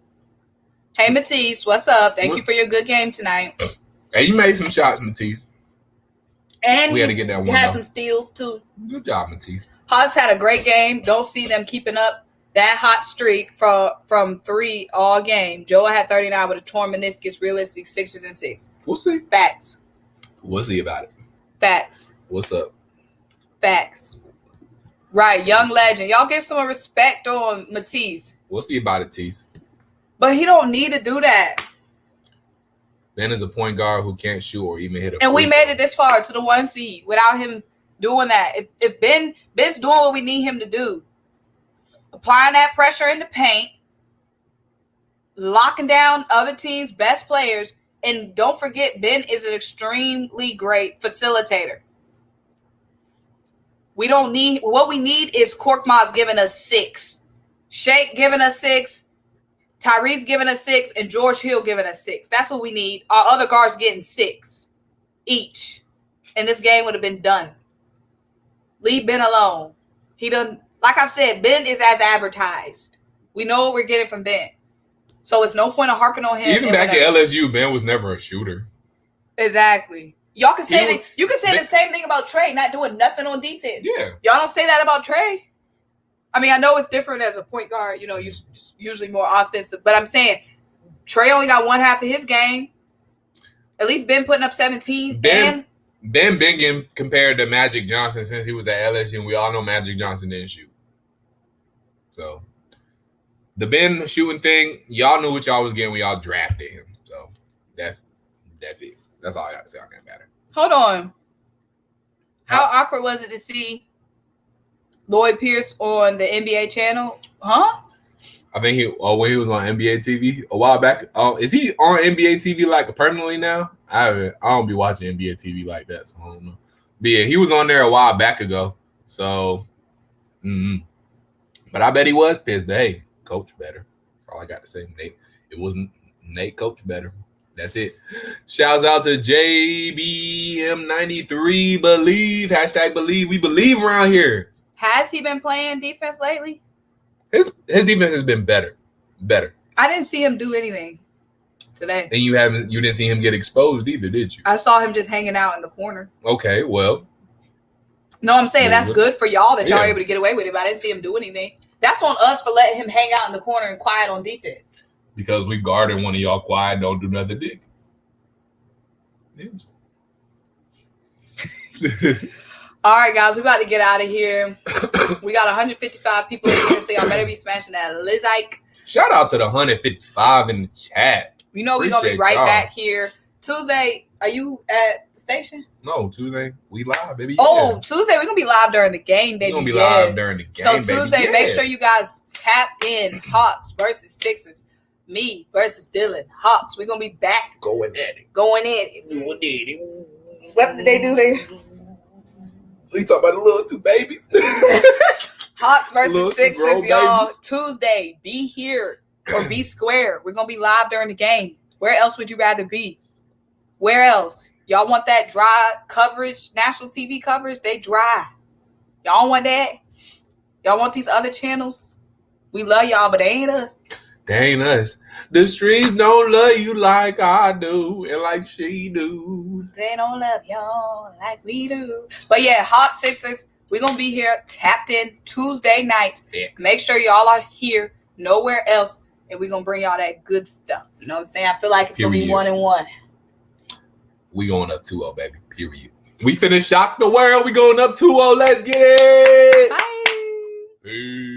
Hey, Matisse, what's up? Thank you for your good game tonight. Hey, you made some shots, Matisse. And we had to get that one. Had some steals, too. Good job, Matisse. Hawks had a great game. Don't see them keeping up that hot streak from 3 all game. Joel had 39 with a torn meniscus. Realistic, 6 and 6. We'll see. Facts. We'll see about it. Facts. What's up? Facts. Right, young legend. Y'all give some respect on Matisse. We'll see about it, Tease. But he don't need to do that. Ben is a point guard who can't shoot or even hit a And we made it this far to the 1 seed without him doing that. If Ben's doing what we need him to do, applying that pressure in the paint, locking down other teams' best players, and don't forget, Ben is an extremely great facilitator. What we need is Korkmaz giving us 6, Shake giving us 6, Tyrese giving us 6, and George Hill giving us 6. That's what we need. Our other guards getting 6 each. And this game would have been done. Leave Ben alone. He done, like I said, Ben is as advertised. We know what we're getting from Ben. So it's no point of harping on him. Even back at LSU, Ben was never a shooter. Exactly. Y'all can say you can say the same thing about Trae not doing nothing on defense. Yeah. Y'all don't say that about Trae. I mean, I know it's different as a point guard. You know, you're usually more offensive. But I'm saying Trae only got one half of his game. At least Ben putting up 17. Ben Bingham compared to Magic Johnson since he was at LSU, and we all know Magic Johnson didn't shoot. So the Ben shooting thing, y'all knew what y'all was getting when y'all drafted him. So that's it. That's all I got to say on that matter. Hold on. How awkward was it to see Lloyd Pierce on the NBA channel? Huh? I think when he was on NBA TV a while back. Is he on NBA TV like permanently now? I don't be watching NBA TV like that, so I don't know. But yeah, he was on there a while back ago. So, but I bet he was pissed. But hey, coach better. That's all I got to say. Nate, it wasn't Nate. Coach better. That's it. Shouts out to JBM93. Believe. #believe. We believe around here. Has he been playing defense lately? His defense has been better. I didn't see him do anything today. And you didn't see him get exposed either, did you? I saw him just hanging out in the corner. Okay, well. No, I'm saying that's good for y'all that y'all are able to get away with it, but I didn't see him do anything. That's on us for letting him hang out in the corner and quiet on defense. Because we guarded one of y'all quiet, don't do nothing, dick. Yeah, All right, guys, we about to get out of here. We got 155 people in here, so y'all better be smashing that like. Shout out to the 155 in the chat. You know we're going to be right back here. Tuesday, are you at the station? No, Tuesday, we live, baby. Oh, Tuesday, we're going to be live during the game, baby. We're going to be live during the game, so Tuesday, make sure you guys tap in Hawks versus Sixers. Me versus Dylan. Hawks, we're going to be back. Going at it. What did they do there? We talk about the little two babies. Hawks versus Sixers, y'all. Tuesday, be here or be square. We're going to be live during the game. Where else would you rather be? Where else? Y'all want that dry coverage, national TV coverage? They dry. Y'all want that? Y'all want these other channels? We love y'all, but they ain't us. They ain't us. The streets don't love you like I do and like she do. They don't love y'all like we do. But yeah, Hawks Sixers, we're going to be here tapped in Tuesday night. Yes. Make sure y'all are here, nowhere else, and we're going to bring y'all that good stuff. You know what I'm saying? I feel like it's going to be 1-1. We going up 2-0, baby. Period. We finna shock the world. We going up 2-0. Let's get it. Bye. Peace.